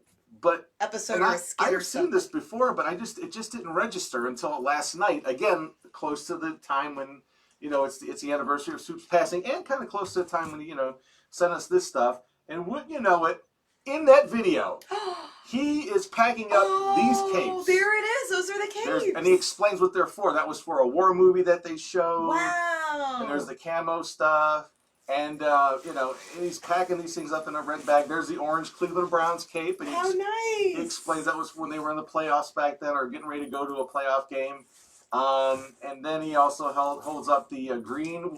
episode or a skit or I've seen this before, but it just didn't register until last night. Again, close to the time when. It's the anniversary of Soup's passing, and kind of close to the time when he, sent us this stuff. And wouldn't you know it, in that video, he is packing up these capes. Oh, there it is. Those are the capes. And he explains what they're for. That was for a war movie that they showed. Wow. And there's the camo stuff. And, he's packing these things up in a red bag. There's the orange Cleveland Browns cape. And nice. He explains that was when they were in the playoffs back then, or getting ready to go to a playoff game. And then he also holds up the green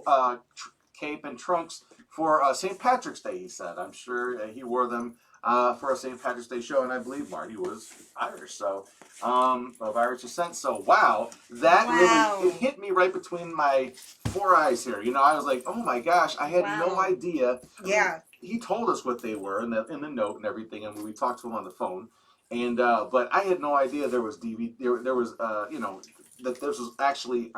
cape and trunks for St. Patrick's Day, he said. I'm sure he wore them for a St. Patrick's Day show, and I believe Marty was Irish, so of Irish descent. So, wow, that really it hit me right between my four eyes here. I was like, oh my gosh, I had no idea. Yeah. He told us what they were in the note and everything, and we talked to him on the phone. And but I had no idea there was DVD. There was that this was actually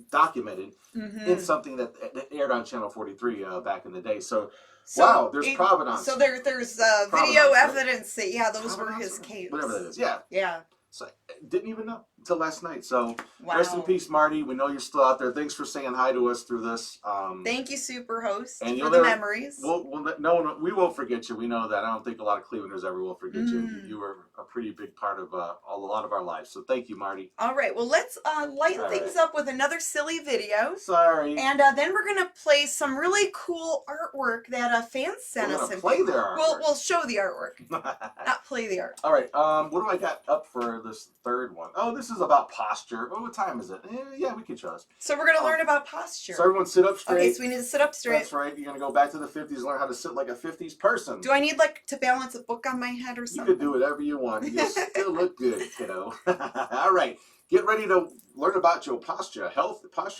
documented in something that aired on Channel 43 back in the day. So wow, there's provenance. So there's video evidence that those were his capes. Whatever that is, yeah. Yeah. So didn't even know until last night. So rest in peace, Marty. We know you're still out there. Thanks for saying hi to us through this. Thank you, Superhost, and for the memories. No, we won't forget you. We know that. I don't think a lot of Clevelanders ever will forget you. You were a pretty big part of a lot of our lives. So thank you, Marty. All right. Well, let's lighten things up with another silly video. Sorry. And then we're gonna play some really cool artwork that fans sent us. Play their artwork. We'll show the artwork, not play the art. All right. What do I got up for this third one? Oh, this is about posture. Oh, what time is it? Yeah, we can show us. So we're gonna learn about posture. So everyone sit up straight. Okay, so we need to sit up straight. That's right. You're gonna go back to the 50s, learn how to sit like a 50s person. Do I need to balance a book on my head or something? You can do whatever you want. You still look good, kiddo. All right. Get ready to learn about your posture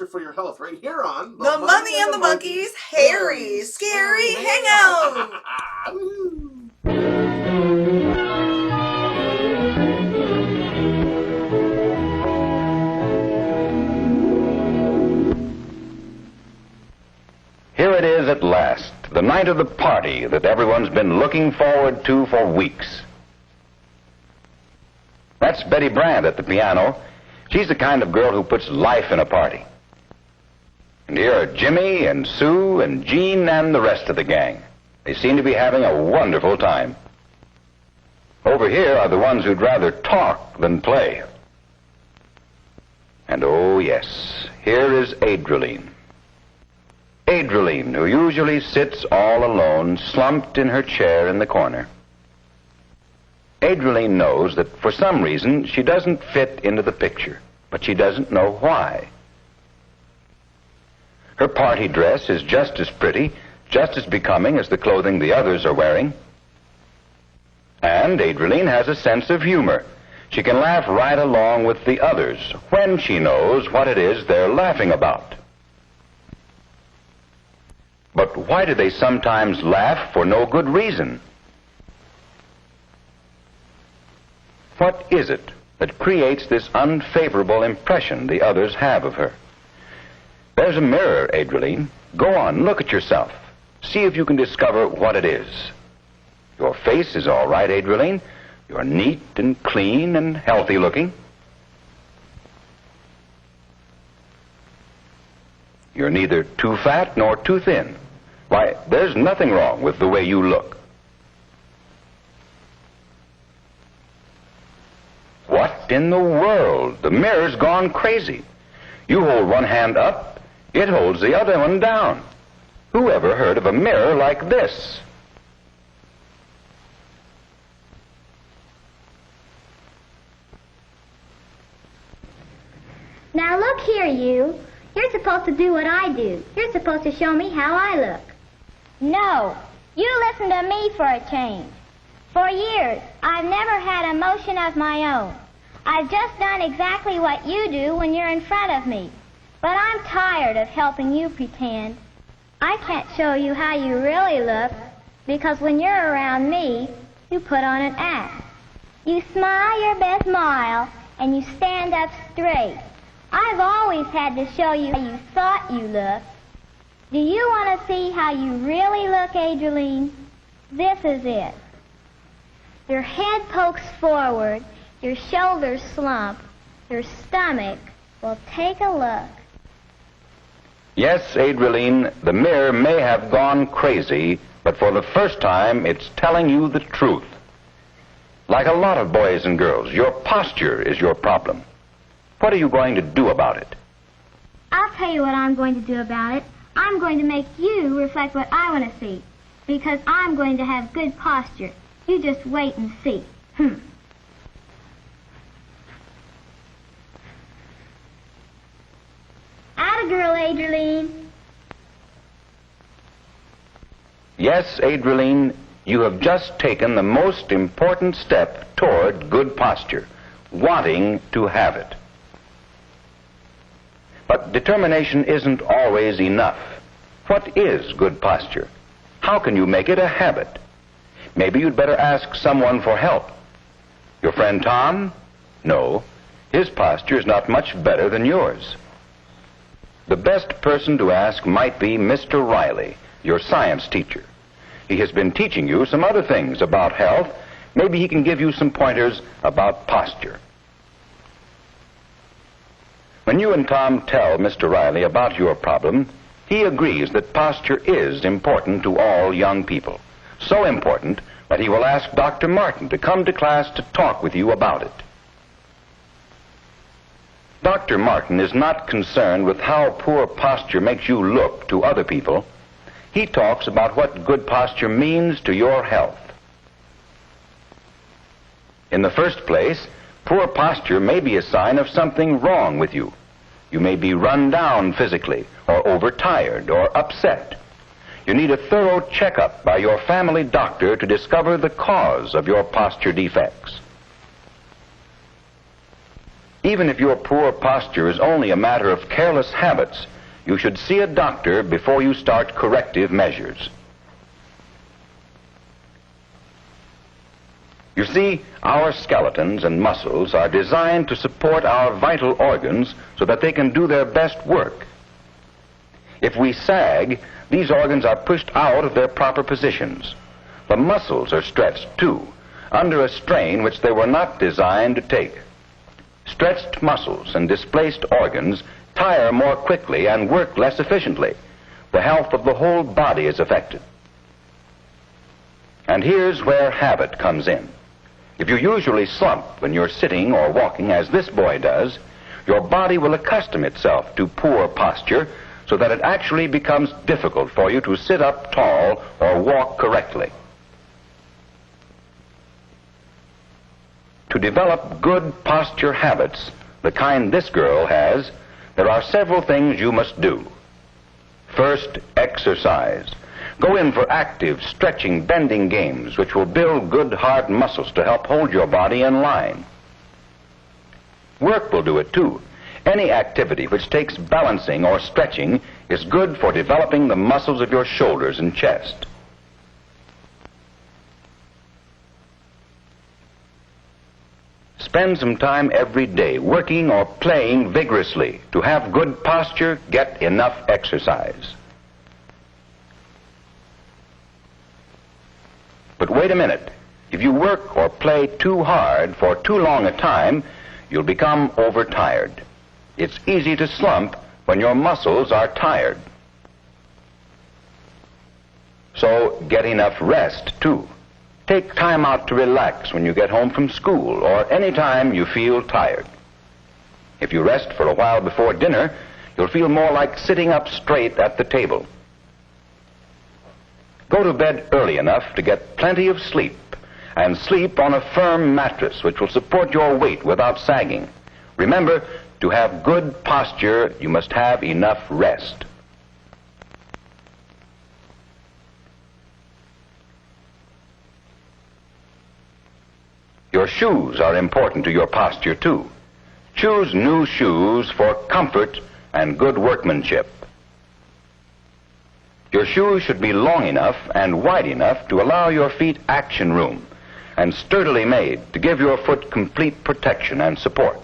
for your health, right here on the Mummy and the Monkeys Hairy Scary Hangout. Here it is at last, the night of the party that everyone's been looking forward to for weeks. That's Betty Brand at the piano. She's the kind of girl who puts life in a party. And here are Jimmy and Sue and Jean and the rest of the gang. They seem to be having a wonderful time. Over here are the ones who'd rather talk than play. And oh yes, here is Adrienne. Adrienne, who usually sits all alone, slumped in her chair in the corner. Adrienne knows that for some reason she doesn't fit into the picture, but she doesn't know why. Her party dress is just as pretty, just as becoming as the clothing the others are wearing. And Adrienne has a sense of humor. She can laugh right along with the others when she knows what it is they're laughing about. But why do they sometimes laugh for no good reason? What is it that creates this unfavorable impression the others have of her? There's a mirror, Adrienne. Go on, look at yourself. See if you can discover what it is. Your face is all right, Adrienne. You're neat and clean and healthy looking. You're neither too fat nor too thin. Why, there's nothing wrong with the way you look. What in the world? The mirror's gone crazy. You hold one hand up, it holds the other one down. Who ever heard of a mirror like this? Now look here, you. You're supposed to do what I do. You're supposed to show me how I look. No, you listen to me for a change. For years, I've never had a motion of my own. I've just done exactly what you do when you're in front of me. But I'm tired of helping you pretend. I can't show you how you really look, because when you're around me, you put on an act. You smile your best smile, and you stand up straight. I've always had to show you how you thought you looked. Do you want to see how you really look, Adrienne? This is it. Your head pokes forward, your shoulders slump, your stomach. Well, take a look. Yes, Adrienne, the mirror may have gone crazy, but for the first time, it's telling you the truth. Like a lot of boys and girls, your posture is your problem. What are you going to do about it? I'll tell you what I'm going to do about it. I'm going to make you reflect what I want to see, because I'm going to have good posture. You just wait and see. Atta girl, Adrienne. Yes, Adrienne, you have just taken the most important step toward good posture, wanting to have it. But determination isn't always enough. What is good posture? How can you make it a habit? Maybe you'd better ask someone for help. Your friend Tom? No, his posture is not much better than yours. The best person to ask might be Mr. Riley, your science teacher. He has been teaching you some other things about health. Maybe he can give you some pointers about posture. When you and Tom tell Mr. Riley about your problem, he agrees that posture is important to all young people. So important that he will ask Dr. Martin to come to class to talk with you about it. Dr. Martin is not concerned with how poor posture makes you look to other people. He talks about what good posture means to your health. In the first place, poor posture may be a sign of something wrong with you. You may be run down physically, or overtired, or upset. You need a thorough checkup by your family doctor to discover the cause of your posture defects. Even if your poor posture is only a matter of careless habits, you should see a doctor before you start corrective measures. You see, our skeletons and muscles are designed to support our vital organs so that they can do their best work. If we sag, these organs are pushed out of their proper positions. The muscles are stretched, too, under a strain which they were not designed to take. Stretched muscles and displaced organs tire more quickly and work less efficiently. The health of the whole body is affected. And here's where habit comes in. If you usually slump when you're sitting or walking, as this boy does, your body will accustom itself to poor posture so that it actually becomes difficult for you to sit up tall or walk correctly. To develop good posture habits, the kind this girl has, there are several things you must do. First, exercise. Go in for active, stretching, bending games which will build good, hard muscles to help hold your body in line. Work will do it, too. Any activity which takes balancing or stretching is good for developing the muscles of your shoulders and chest. Spend some time every day working or playing vigorously. To have good posture, get enough exercise. But wait a minute. If you work or play too hard for too long a time, you'll become overtired. It's easy to slump when your muscles are tired. So get enough rest, too. Take time out to relax when you get home from school or any time you feel tired. If you rest for a while before dinner, you'll feel more like sitting up straight at the table. Go to bed early enough to get plenty of sleep, and sleep on a firm mattress which will support your weight without sagging. Remember, to have good posture, you must have enough rest. Your shoes are important to your posture, too. Choose new shoes for comfort and good workmanship. Your shoes should be long enough and wide enough to allow your feet action room and sturdily made to give your foot complete protection and support.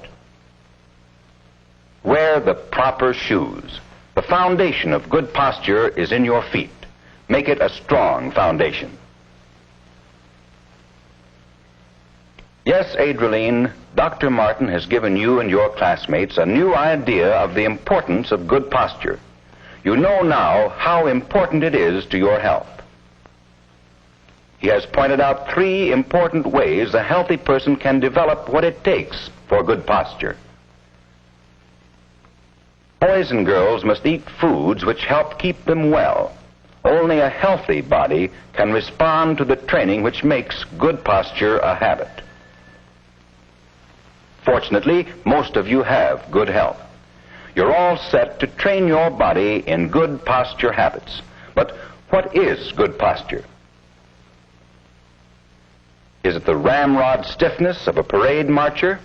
Wear the proper shoes. The foundation of good posture is in your feet. Make it a strong foundation. Yes, Adrienne, Dr. Martin has given you and your classmates a new idea of the importance of good posture. You know now how important it is to your health. He has pointed out 3 important ways a healthy person can develop what it takes for good posture. Boys and girls must eat foods which help keep them well. Only a healthy body can respond to the training which makes good posture a habit. Fortunately, most of you have good health. You're all set to train your body in good posture habits. But what is good posture? Is it the ramrod stiffness of a parade marcher?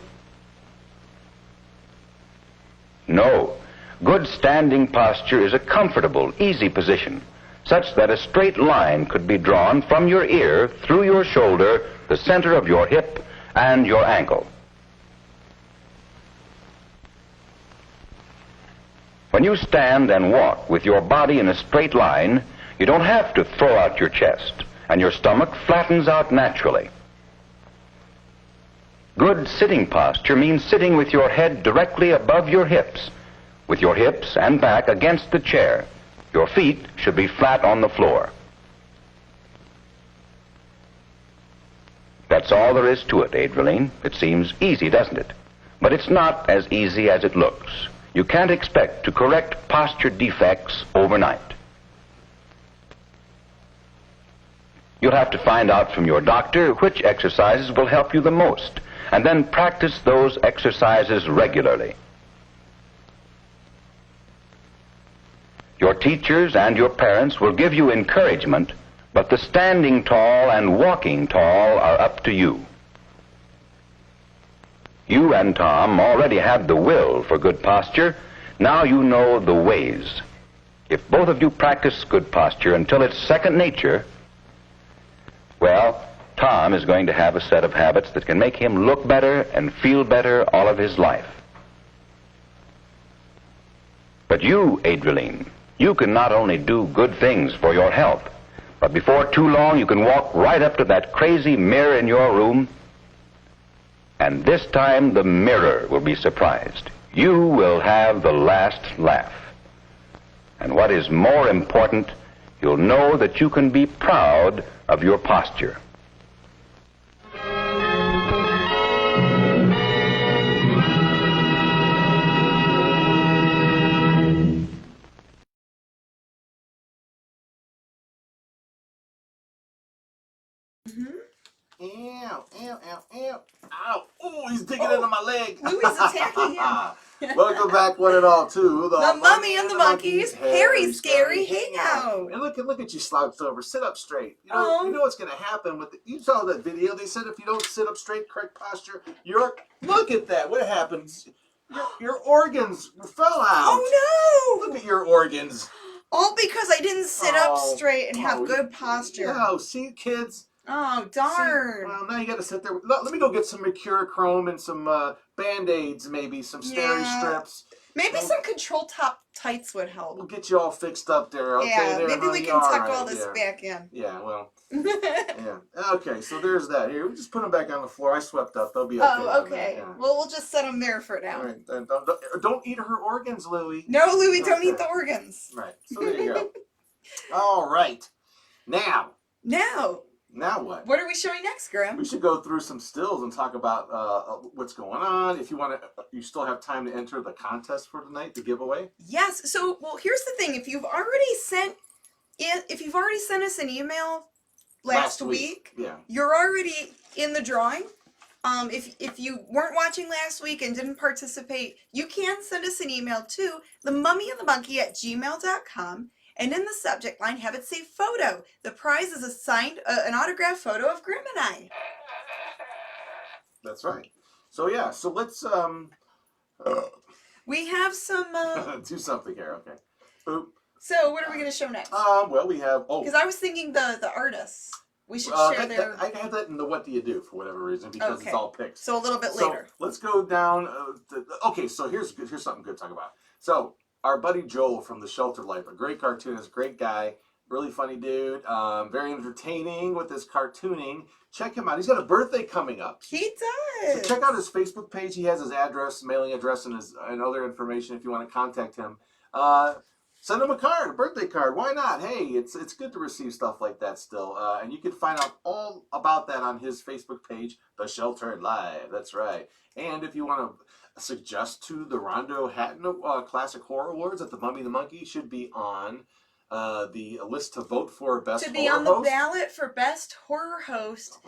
No. Good standing posture is a comfortable, easy position, such that a straight line could be drawn from your ear through your shoulder, the center of your hip, and your ankle. When you stand and walk with your body in a straight line, you don't have to throw out your chest, and your stomach flattens out naturally. Good sitting posture means sitting with your head directly above your hips, with your hips and back against the chair. Your feet should be flat on the floor. That's all there is to it, Adrienne. It seems easy, doesn't it? But it's not as easy as it looks. You can't expect to correct posture defects overnight. You'll have to find out from your doctor which exercises will help you the most, and then practice those exercises regularly. Your teachers and your parents will give you encouragement, but the standing tall and walking tall are up to you. You and Tom already have the will for good posture. Now you know the ways. If both of you practice good posture until it's second nature, well, Tom is going to have a set of habits that can make him look better and feel better all of his life. But you, Adrienne, you can not only do good things for your health, but before too long you can walk right up to that crazy mirror in your room, and this time the mirror will be surprised. You will have the last laugh. And what is more important, you'll know that you can be proud of your posture. Ow, ow, ow, ow. Ow. Oh, he's digging into my leg. Louie's attacking him. Welcome back, one and all, to the Mummy and the Monkeys Hairy Scary Hangout. And look at you slouched over. Sit up straight. You know what's going to happen with you saw that video. They said if you don't sit up straight, correct posture, look at that. What happens? Your organs fell out. Oh no! Look at your organs. All because I didn't sit up straight and have good posture. Yeah, see, kids. Oh, darn. Well, now you got to sit there. Let me go get some Mercurochrome and some Band-Aids, maybe, some steri strips. Maybe some control top tights would help. We'll get you all fixed up there, okay? Yeah, there, maybe we can tuck all this back in. Yeah, well, yeah. Okay, so there's that. Here, we just put them back on the floor. I swept up. They'll be okay. Oh, okay. Yeah. Well, we'll just set them there for now. All right. Don't eat her organs, Louie. No, Louie, don't eat the organs. Right, so there you go. All right. Now what? What are we showing next, Grimm? We should go through some stills and talk about what's going on. If you want to, you still have time to enter the contest for tonight, the giveaway. Yes. So, well, here's the thing: if you've already sent us an email last week, yeah, you're already in the drawing. If you weren't watching last week and didn't participate, you can send us an email to themummyandthemonkey@gmail.com. And in the subject line, have it say photo. The prize is a signed, an autographed photo of Grimm and I. That's right. So yeah, so let's we have some do something here. Okay. Oop. So what are we going to show next? Well, we have because I was thinking the artists. We should share their. I have that in the what do you do for whatever reason because it's all pics. So a little bit later. Let's go down. Okay, so here's something good to talk about. So. Our buddy Joel from The Shelter Life, a great cartoonist, great guy, really funny dude, very entertaining with his cartooning. Check him out. He's got a birthday coming up. He does. So check out his Facebook page. He has his address, mailing address, and other information if you want to contact him. Send him a card, a birthday card. Why not? Hey, it's good to receive stuff like that still. And you can find out all about that on his Facebook page, The Shelter Live. That's right. And if you want to suggest to the Rondo Hatton Classic Horror Awards that the Mummy and the Monkey should be on the list to vote for best horror host. To be on the ballot for best horror host,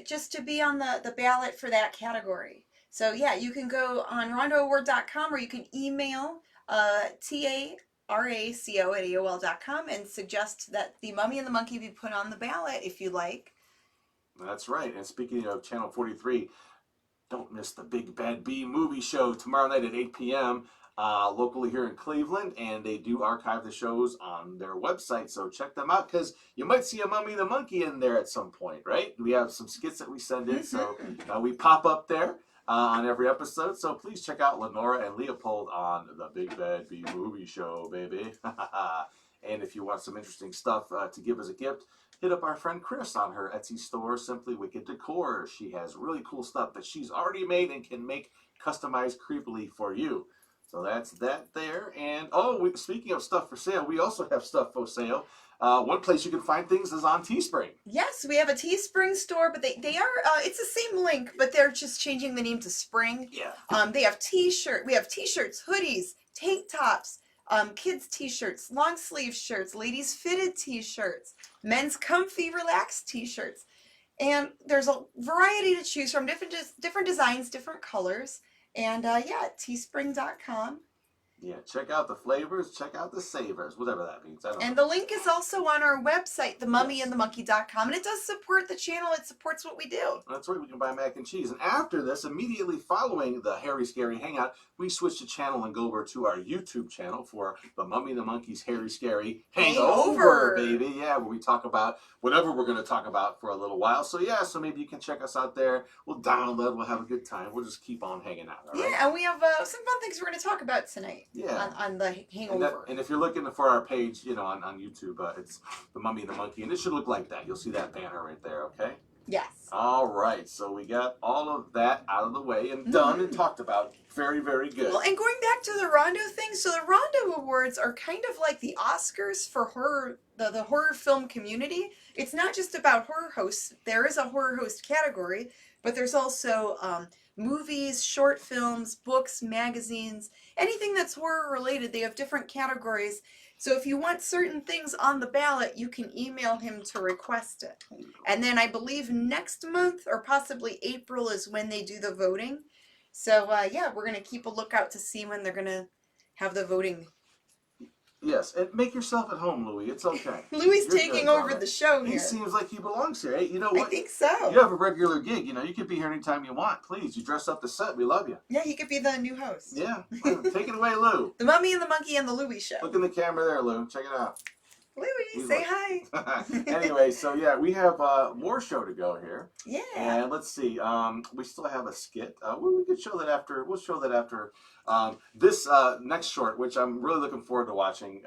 just to be on the ballot for that category. So yeah, you can go on rondoaward.com or you can email taraco@aol.com and suggest that the Mummy and the Monkey be put on the ballot if you like. That's right. And speaking of Channel 43, don't miss the Big Bad Bee movie show tomorrow night at 8 p.m. Locally here in Cleveland, and they do archive the shows on their website, so check them out because you might see a Mummy the Monkey in there at some point, right? We have some skits that we send in, so we pop up there on every episode, so please check out Lenora and Leopold on the Big Bad Bee movie show, baby. And if you want some interesting stuff to give as a gift, hit up our friend Chris on her Etsy store, Simply Wicked Decor. She has really cool stuff that she's already made and can make customized creepily for you. So that's that there. And speaking of stuff for sale, we also have stuff for sale. One place you can find things is on Teespring. Yes, we have a Teespring store, but they are it's the same link, but they're just changing the name to Spring. Yeah. They have we have t-shirts, hoodies, tank tops, kids t-shirts, long sleeve shirts, ladies fitted t-shirts, men's comfy relaxed t-shirts, and there's a variety to choose from, different designs, different colors, and teespring.com. Yeah, check out the flavors, check out the savors, whatever that means. I don't know. And the link is also on our website, themummyandthemonkey.com, and it does support the channel. It supports what we do. That's right. We can buy mac and cheese. And after this, immediately following the Hairy Scary Hangout, we switch the channel and go over to our YouTube channel for the Mummy and the Monkey's Hairy Scary Hangover, baby. Yeah, where we talk about whatever we're going to talk about for a little while. So yeah, so maybe you can check us out there. We'll download. We'll have a good time. We'll just keep on hanging out. All right? Yeah, and we have some fun things we're going to talk about tonight. Yeah. on the Hangover. And if you're looking for our page, you know, on YouTube, it's the Mummy and the Monkey, and it should look like that. You'll see that banner right there. Okay. Yes. All right. So we got all of that out of the way and done and talked about. Very, very good. Well, and going back to the Rondo thing, so the Rondo Awards are kind of like the Oscars for horror, the horror film community. It's not just about horror hosts. There is a horror host category, but there's also movies, short films, books, magazines, anything that's horror related. They have different categories. So if you want certain things on the ballot, you can email him to request it. And then I believe next month or possibly April is when they do the voting. So yeah, we're going to keep a lookout to see when they're going to have the voting. Yes, and make yourself at home, Louie. It's okay. Louie's You're taking good, over brother. the show here. He seems like he belongs here. Hey, you know what? I think so. You have a regular gig. You know, you can be here anytime you want. Please, you dress up the set. We love you. Yeah, he could be the new host. Yeah. Take it away, Lou. The Mummy and the Monkey and the Louie Show. Look in the camera there, Lou. Check it out. Louie, say hi. Anyway, so yeah, we have more show to go here. Yeah. And let's see. We still have a skit. We could show that after. We'll show that after this next short, which I'm really looking forward to watching.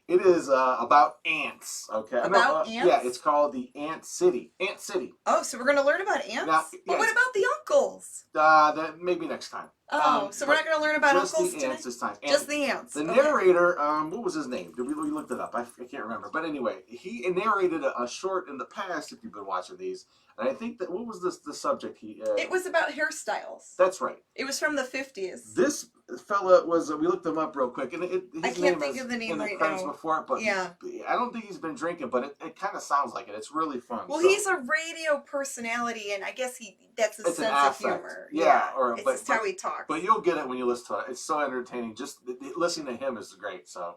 It is about ants. Okay. About ants? Yeah, it's called the Ant City. Ant City. Oh, so we're going to learn about ants? Now, but what about the uncles? That maybe next time. Oh, so we're not going to learn about just uncles the tonight? ants this time. Just the ants. The Okay. narrator, what was his name? We looked it up. I can't remember. But anyway, he narrated a short in the past. If you've been watching these, and I think that what was the subject? It was about hairstyles. That's right. It was from the 50s. This fella was. We looked him up real quick, and his I can't name think is of the name in the right credits now. before it, but Yeah. I don't think he's been drinking, but it kind of sounds like it. It's really fun. Well, so. he's a radio personality, and I guess that's his It's an sense of affect. humor. Yeah, it's just how he talks. But you'll get it when you listen to it. It's so entertaining. Just listening to him is great. So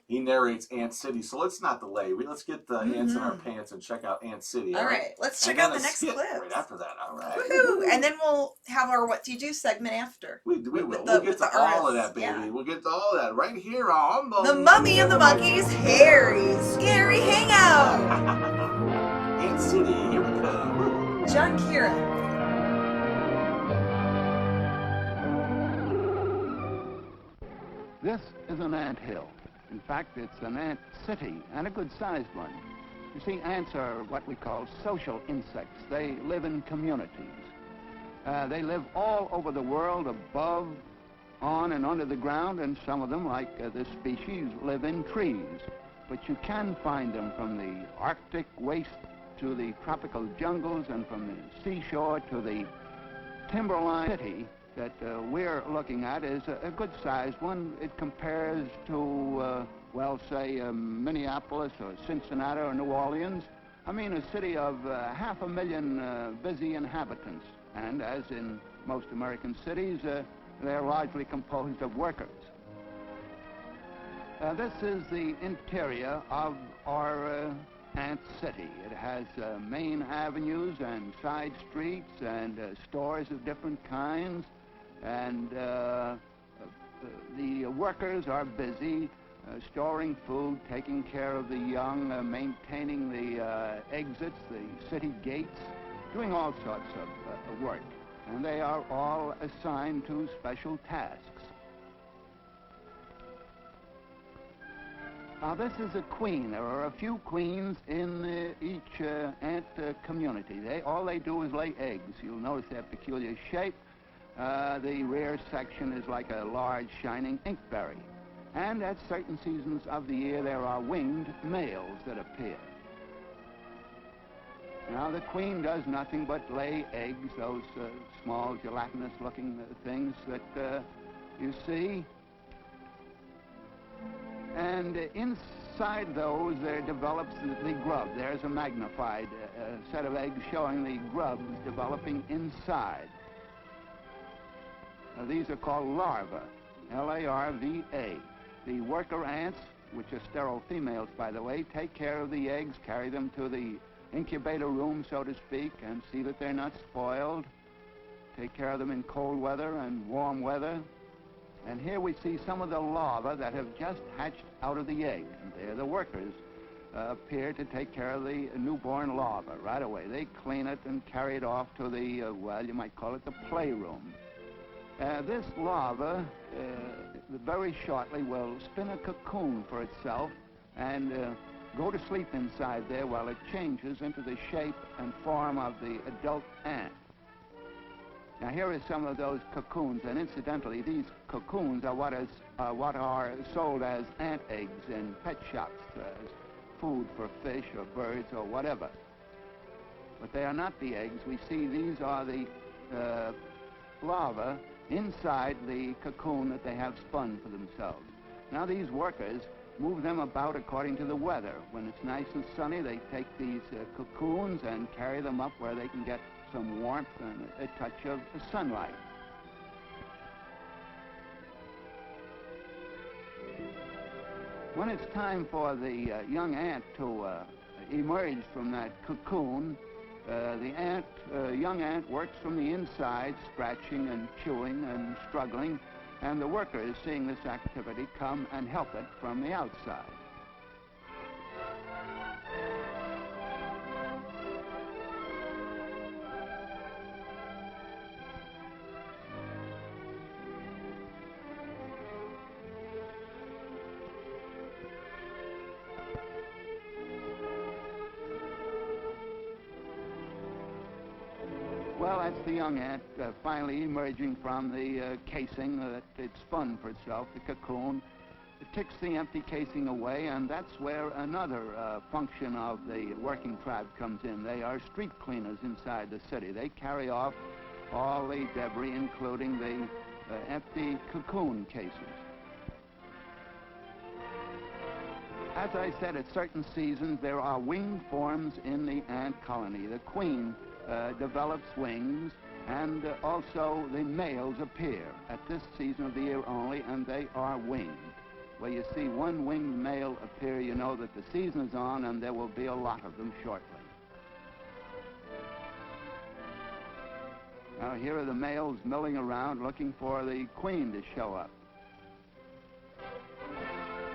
he narrates Ant City. So let's not delay. Let's get the ants in our pants and check out Ant City. All right, let's check And out then the a next skit clip. right after that. All right. Woohoo! And then we'll have our What Do You Do segment after. We will. With We'll get to the all of artists, that, baby. yeah. We'll get to all that right here on The Mummy and the Monkey's Hairy Scary Hangout. Ant City. Here we go. John Kieran. This is an ant hill. In fact, it's an ant city, and a good-sized one. You see, ants are what we call social insects. They live in communities. They live all over the world, above, on, and under the ground, and some of them, like this species, live in trees. But you can find them from the Arctic waste to the tropical jungles, and from the seashore to the timberline city that we're looking at is a good-sized one. It compares to, well, say, Minneapolis or Cincinnati or New Orleans. I mean, a city of 500,000 busy inhabitants. And as in most American cities, they're largely composed of workers. This is the interior of our ant city. It has main avenues and side streets and stores of different kinds. And the workers are busy storing food, taking care of the young, maintaining the exits, the city gates, doing all sorts of work. And they are all assigned to special tasks. Now, this is a queen. There are a few queens in each ant community. All they do is lay eggs. You'll notice their peculiar shape. The rear section is like a large, shining inkberry. And at certain seasons of the year, there are winged males that appear. Now, the queen does nothing but lay eggs, those small, gelatinous-looking things that you see. And inside those, there develops the grub. There's a magnified set of eggs showing the grubs developing inside. These are called larvae, L-A-R-V-A. The worker ants, which are sterile females, by the way, take care of the eggs, carry them to the incubator room, so to speak, and see that they're not spoiled. Take care of them in cold weather and warm weather. And here we see some of the larvae that have just hatched out of the egg. And there the workers appear to take care of the newborn larva right away. They clean it and carry it off to the, well, you might call it the playroom. This larva very shortly will spin a cocoon for itself and go to sleep inside there while it changes into the shape and form of the adult ant. Now here are some of those cocoons, and incidentally, these cocoons are what are sold as ant eggs in pet shops as food for fish or birds or whatever. But they are not the eggs. We see these are the larvae inside the cocoon that they have spun for themselves. Now these workers move them about according to the weather. When it's nice and sunny, they take these cocoons and carry them up where they can get some warmth and a touch of sunlight. When it's time for the young ant to emerge from that cocoon, the young ant works from the inside, scratching and chewing and struggling, and the workers, seeing this activity, come and help it from the outside. Well, that's the young ant finally emerging from the casing that it spun for itself, the cocoon. It kicks the empty casing away, and that's where another function of the working tribe comes in. They are street cleaners inside the city. They carry off all the debris, including the empty cocoon cases. As I said, at certain seasons, there are winged forms in the ant colony. The queen develops wings, and also the males appear at this season of the year only, and they are winged. Where you see one winged male appear, you know that the season is on, and there will be a lot of them shortly. Now here are the males milling around looking for the queen to show up.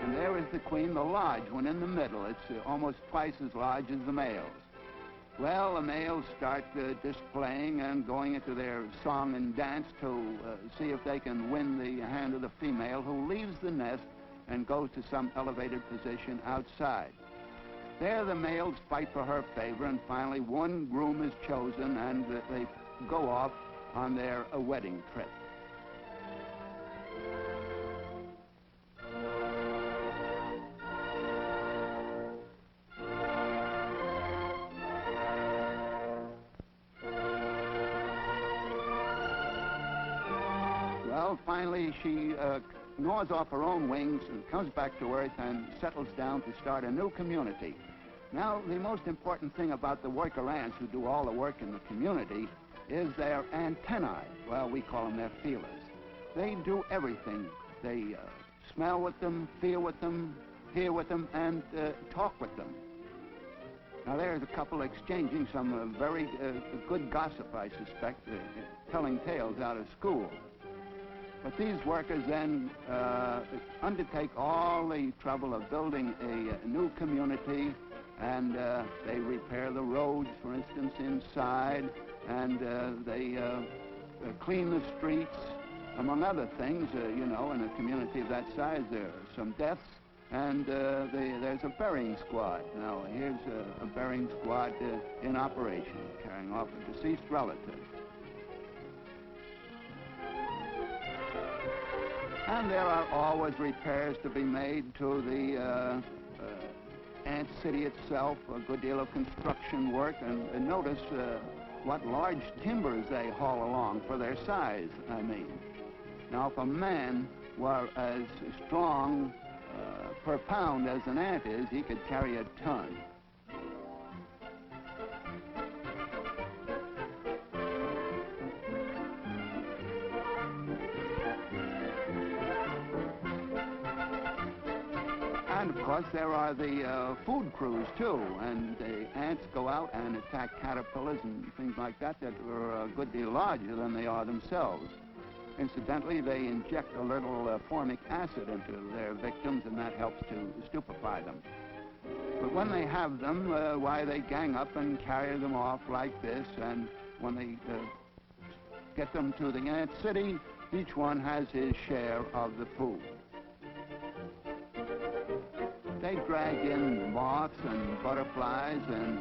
And there is the queen, the large one in the middle. It's almost twice as large as the males. Well, the males start displaying and going into their song and dance to see if they can win the hand of the female, who leaves the nest and goes to some elevated position outside. There the males fight for her favor, and finally one groom is chosen, and they go off on their wedding trip. Well, finally she gnaws off her own wings and comes back to Earth and settles down to start a new community. Now, the most important thing about the worker ants who do all the work in the community is their antennae. Well, we call them their feelers. They do everything. They smell with them, feel with them, hear with them, and talk with them. Now, there's a couple exchanging some very good gossip, I suspect, telling tales out of school. But these workers then undertake all the trouble of building a new community, and they repair the roads, for instance, inside, and they clean the streets, among other things. You know, in a community of that size, there are some deaths, and there's a burying squad. Now, here's a burying squad in operation, carrying off a deceased relative. And there are always repairs to be made to the ant city itself, a good deal of construction work, and notice what large timbers they haul along for their size, I mean. Now, if a man were as strong per pound as an ant is, he could carry a ton. And, of course, there are the food crews, too, and the ants go out and attack caterpillars and things like that that are a good deal larger than they are themselves. Incidentally, they inject a little formic acid into their victims, and that helps to stupefy them. But when they have them, why, they gang up and carry them off like this, and when they get them to the ant city, each one has his share of the food. They drag in moths and butterflies and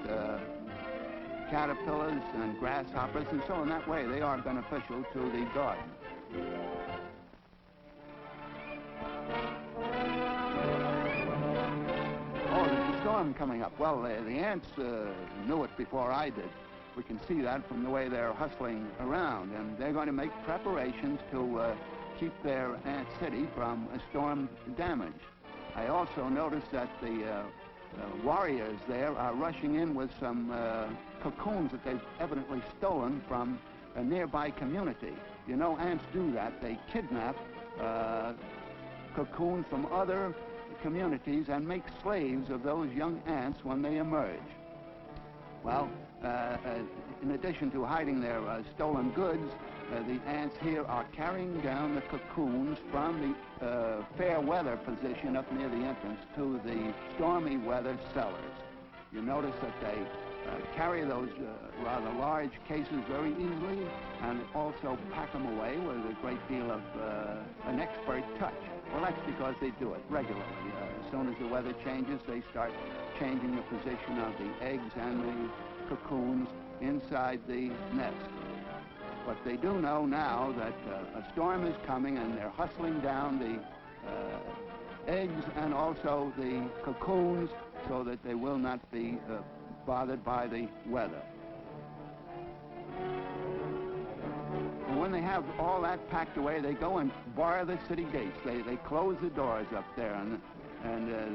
caterpillars and grasshoppers, and so in that way they are beneficial to the garden. Oh, there's a storm coming up. Well, the ants knew it before I did. We can see that from the way they're hustling around, and they're going to make preparations to keep their ant city from storm damage. I also noticed that the warriors there are rushing in with some cocoons that they've evidently stolen from a nearby community. You know, ants do that. They kidnap cocoons from other communities and make slaves of those young ants when they emerge. Well, in addition to hiding their stolen goods, the ants here are carrying down the cocoons from the fair weather position up near the entrance to the stormy weather cellars. You notice that they carry those rather large cases very easily and also pack them away with a great deal of an expert touch. Well, that's because they do it regularly. As soon as the weather changes, they start changing the position of the eggs and the cocoons inside the nest. But they do know now that a storm is coming, and they're hustling down the eggs and also the cocoons so that they will not be bothered by the weather. And when they have all that packed away, they go and bar the city gates. They close the doors up there, and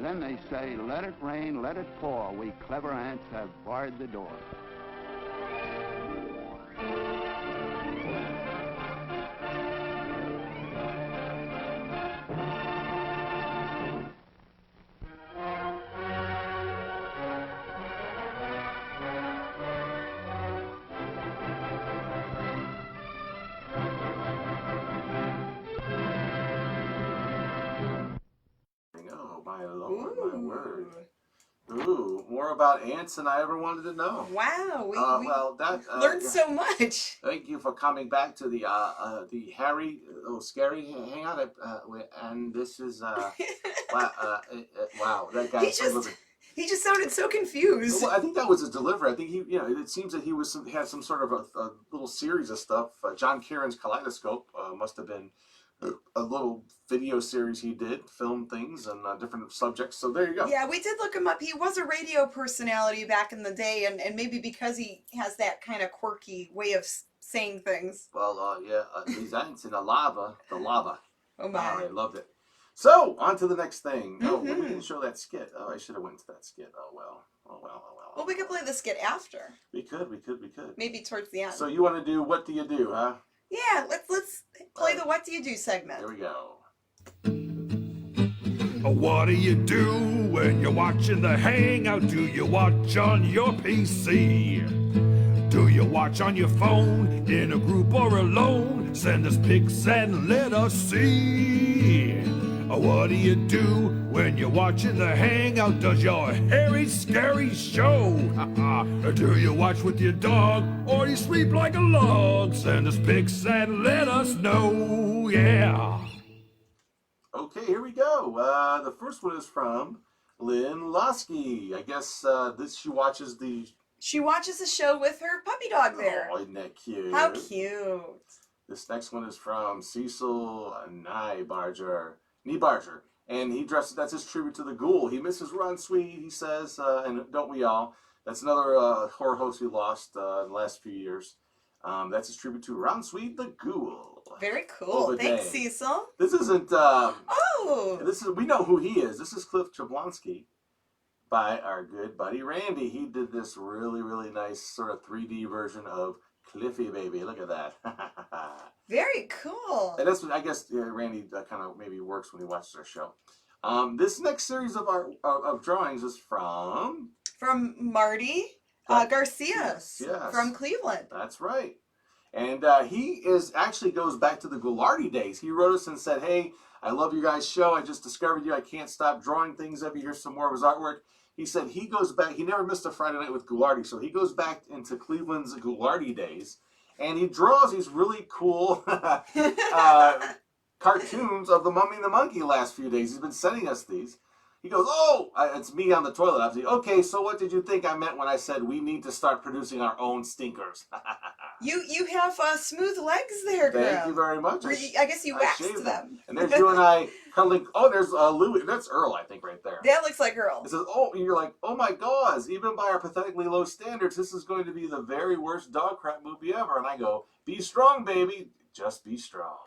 then they say, "Let it rain, let it pour. We clever ants have barred the door." Ooh, more about ants than I ever wanted to know. Wow, we learned so much. Thank you for coming back to the Hairy Scary Hangout, and this is wow, that guy. He just sounded so confused. Well, I think that was his delivery. I think it seems that he had some sort of a little series of stuff. John Kieran's Kaleidoscope must have been a little video series he did, film things and different subjects. So there you go. Yeah, we did look him up. He was a radio personality back in the day, and maybe because he has that kind of quirky way of saying things. Well, these ants in the lava. Oh my! I loved it. So on to the next thing. Oh, we didn't show that skit. Oh, I should have went to that skit. Oh well. Well, we could play the skit after. We could. Maybe towards the end. So you want to do What Do You Do, huh? Yeah, let's play the What Do You Do segment. Here we go. What do you do when you're watching the Hangout? Do you watch on your PC? Do you watch on your phone, in a group or alone? Send us pics and let us see. What do you do when you're watching the Hangout? Does your Hairy Scary show? Do you watch with your dog, or you sleep like a log? Send us pics and let us know, yeah. Okay, here we go. The first one is from Lynn Lasky. I guess she watches the show with her puppy dog there. Oh, isn't that cute? How cute. This next one is from Cecil Niebarger. And that's his tribute to the Ghoul. He misses Ron Sweet, he says, and don't we all? That's another horror host we lost in the last few years. That's his tribute to Ron Sweet, the Ghoul. Very cool. Thanks, Cecil. This isn't. We know who he is. This is Cliff Jablonski by our good buddy Randy. He did this really, really nice sort of 3D version of Cliffy Baby. Look at that. Very cool. And that's what I guess Randy kind of maybe works when he watches our show. This next series of drawings is from Marty Garcia yes. from Cleveland. That's right. And he actually goes back to the Ghoulardi days. He wrote us and said, "Hey, I love your guys' show. I just discovered you. I can't stop drawing things of you. Here's some more of his artwork." He said he goes back. He never missed a Friday night with Ghoulardi, so he goes back into Cleveland's Ghoulardi days. and he draws these really cool cartoons of the Mummy and the Monkey last few days. He's been sending us these. He goes, oh, it's me on the toilet. I was like, okay, so what did you think I meant when I said we need to start producing our own stinkers? You have smooth legs there, Grim. Thank you very much. I guess you waxed them. And there's you and I cuddling. Oh, there's Louis. That's Earl, I think, right there. That looks like Earl. It says, oh, and you're like, oh my gosh, even by our pathetically low standards, this is going to be the very worst dog crap movie ever. And I go, be strong, baby. Just be strong.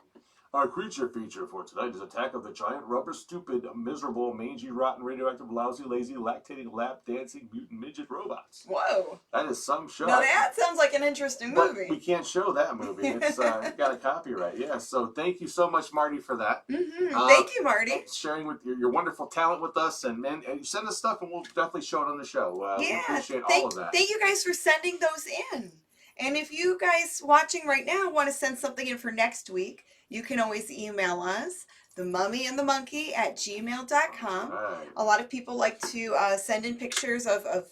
Our creature feature for tonight is Attack of the Giant Rubber Stupid Miserable Mangy Rotten Radioactive Lousy Lazy Lactating Lap Dancing Mutant Midget Robots. Whoa. That is some show. Now that sounds like an interesting movie. But we can't show that movie. It's got a copyright. Yeah, so thank you so much, Marty, for that. Thank you, Marty. Sharing with your wonderful talent with us. And you send us stuff and we'll definitely show it on the show. We appreciate all of that. Thank you guys for sending those in. And if you guys watching right now want to send something in for next week, you can always email us, themummyandthemonkey@gmail.com. Right. A lot of people like to send in pictures of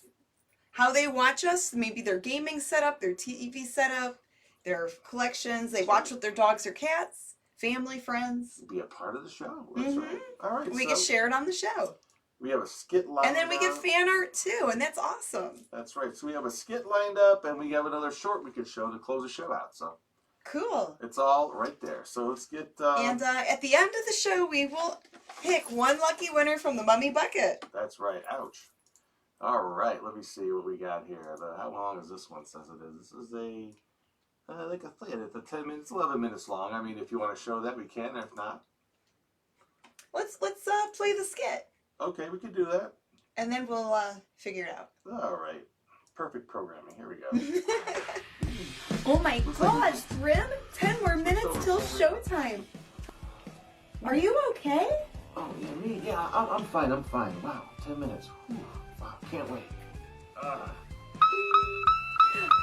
how they watch us, maybe their gaming setup, their TV setup, their collections. They watch with their dogs or cats, family, friends. Be a part of the show. That's right. All right. We can share it on the show. We have a skit lined up. And then we get fan art too, and that's awesome. That's right. So we have a skit lined up, and we have another short we can show to close the show out. So cool. It's all right there. So let's get... and at the end of the show, we will pick one lucky winner from the Mummy Bucket. That's right. Ouch. All right. Let me see what we got here. How long is this one? Says it is. This is like a thing. It's 10 minutes, 11 minutes long. I mean, if you want to show that, we can. If not, let's play the skit. Okay, we can do that. And then we'll figure it out. All right. Perfect programming. Here we go. Oh my gosh, Grim! 10 more minutes till showtime. Are you okay? Oh, yeah, me? Yeah, I'm fine. I'm fine. Wow, 10 minutes. Whew. Wow, can't wait.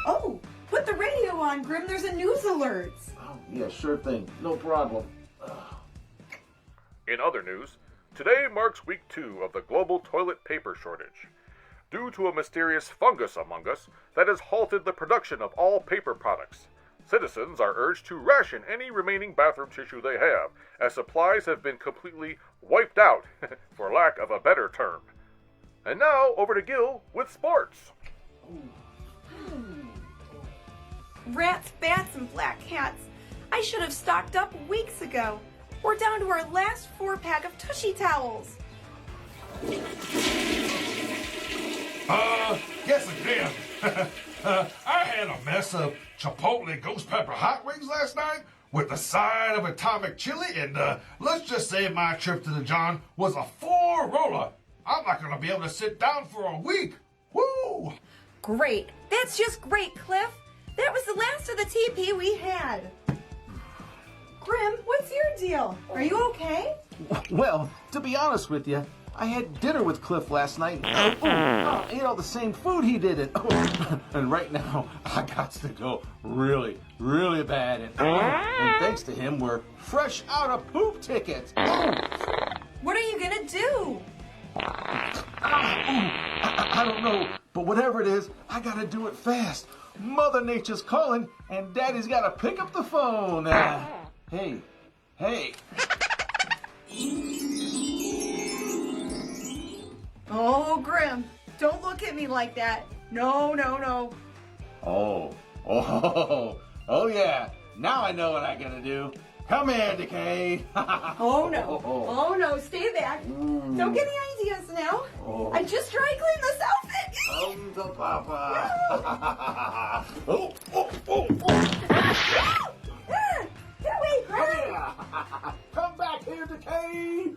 Oh, put the radio on, Grim. There's a news alert. Oh, yeah, sure thing. No problem. In other news, today marks week 2 of the global toilet paper shortage. Due to a mysterious fungus among us that has halted the production of all paper products, citizens are urged to ration any remaining bathroom tissue they have, as supplies have been completely wiped out, for lack of a better term. And now, over to Gil with sports. Rats, bats, and black cats. I should have stocked up weeks ago. We're down to our last 4-pack of Tushy towels. Yes again. I had a mess of Chipotle ghost pepper hot wings last night with a side of atomic chili, and let's just say my trip to the John was a 4-roller. I'm not going to be able to sit down for a week. Woo! Great. That's just great, Cliff. That was the last of the TP we had. Grim, what's your deal? Are you okay? Well, to be honest with you, I had dinner with Cliff last night. I ate all the same food he did. And right now, I got to go really, really bad. And thanks to him, we're fresh out of poop tickets. What are you going to do? I don't know, but whatever it is, I got to do it fast. Mother Nature's calling, and Daddy's got to pick up the phone. Hey. Oh, Grim, don't look at me like that. No. Oh, yeah. Now I know what I gotta do. Come here, Decay. Oh, no. Stay back. Don't get any ideas now. I just dry cleaned this outfit. To Papa. Get away, Grim. Come back here, Decay.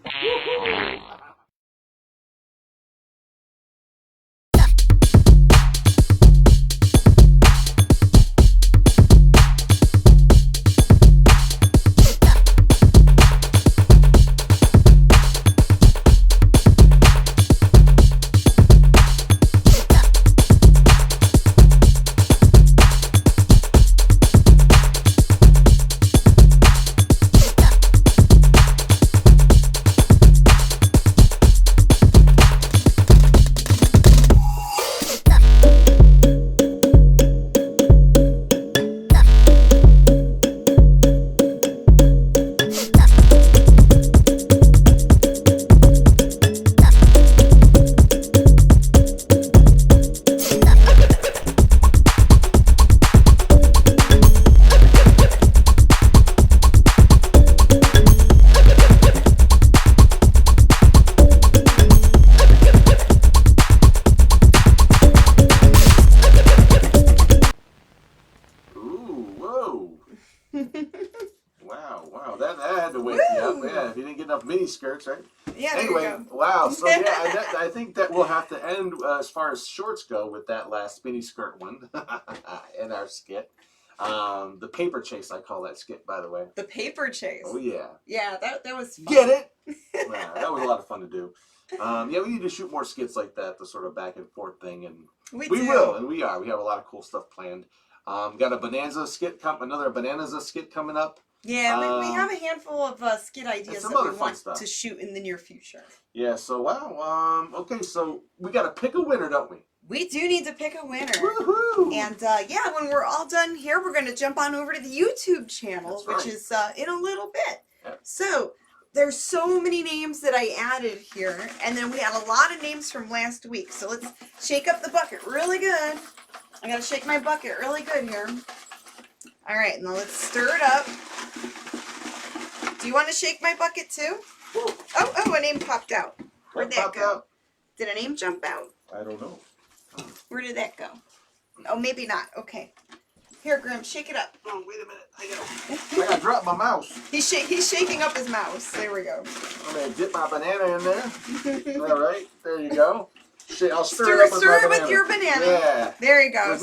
mini skirts, right? Yeah. Anyway, there you go. wow. So yeah, I think that we'll have to end as far as shorts go with that last mini skirt one in our skit. The paper chase, I call that skit, by the way. The paper chase. Oh yeah. Yeah, that was fun. Get it? Yeah, that was a lot of fun to do. Yeah, we need to shoot more skits like that, the sort of back and forth thing, and we will, and we are. We have a lot of cool stuff planned. Got a Bonanza skit another Bonanza skit coming up. Yeah, we have a handful of skit ideas that we want stuff to shoot in the near future. Yeah, so wow. Okay, so we got to pick a winner, don't we? We do need to pick a winner. Woohoo! And yeah, when we're all done here, we're going to jump on over to the YouTube channel, which is in a little bit. Yep. So there's so many names that I added here, and then we had a lot of names from last week. So let's shake up the bucket really good. I got to shake my bucket really good here. All right, now let's stir it up. Do you want to shake my bucket too? Whoa. Oh, a name popped out. Where'd that go? Out? Did a name jump out? I don't know. Where did that go? Oh, maybe not. Okay. Here, Grimm, shake it up. Oh, wait a minute. I got to drop my mouse. He's shaking up his mouse. There we go. I'm going to dip my banana in there. All right. There you go. I'll stir it with your banana. Yeah. There you go.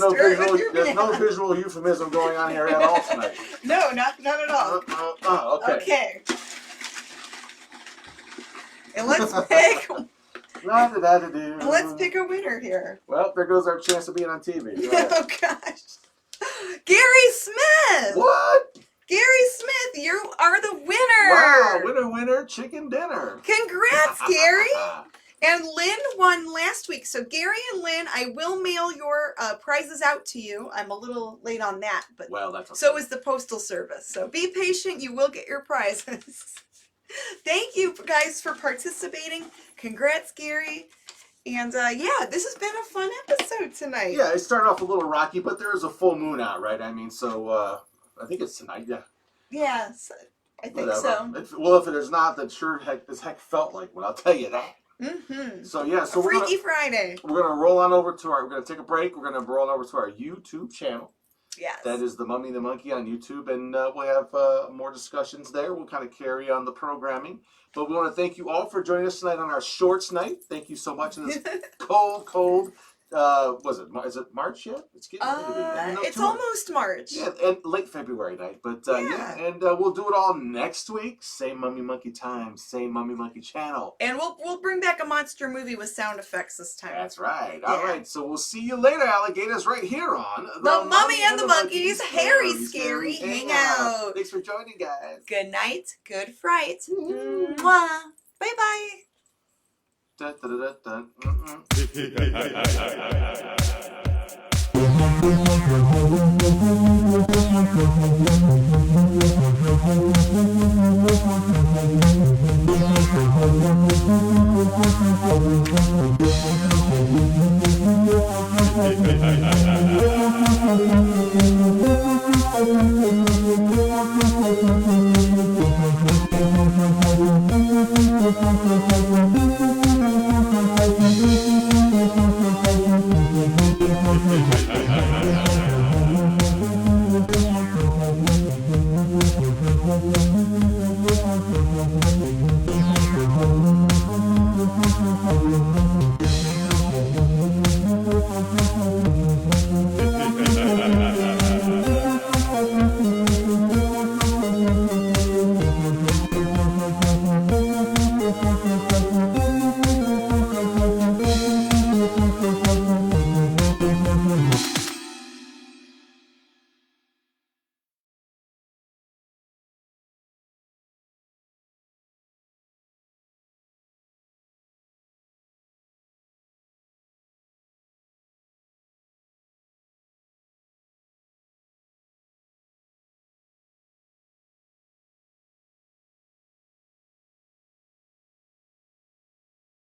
There's no visual euphemism going on here at all tonight. No, not at all. Okay. Okay. And let's pick. Let's pick a winner here. Well, there goes our chance of being on TV. Right? Oh gosh. Gary Smith. What? Gary Smith, you are the winner. Wow, winner, chicken dinner. Congrats, Gary. And Lynn won last week. So Gary and Lynn, I will mail your prizes out to you. I'm a little late on that, but well, that's okay. So is the Postal Service. So be patient. You will get your prizes. Thank you guys for participating. Congrats, Gary. And yeah, this has been a fun episode tonight. Yeah, it started off a little rocky, but there is a full moon out, right? I mean, so I think it's tonight, yeah. Yeah, I think so. Well, if it is not, then sure as heck felt like one, I'll tell you that. Mm-hmm. So yeah, so Freaky Friday. We're gonna roll on over to we're gonna take a break. We're gonna roll on over to our YouTube channel. Yes. That is the Mummy and the Monkey on YouTube, and we'll have more discussions there. We'll kind of carry on the programming. But we want to thank you all for joining us tonight on our shorts night. Thank you so much in this cold. Is it March yet? It's getting ready to be. It's almost March. Yeah, and late February night. But yeah, and we'll do it all next week. Same Mummy Monkey time, same Mummy Monkey channel. And we'll bring back a monster movie with sound effects this time. That's right. Yeah. All right. So we'll see you later, alligators, right here on the Mummy and the Monkeys Hairy Scary Hangout. Thanks for joining, guys. Good night. Good fright. Mwah. Bye bye. Dun, dun, dun, dun, Mm-mm.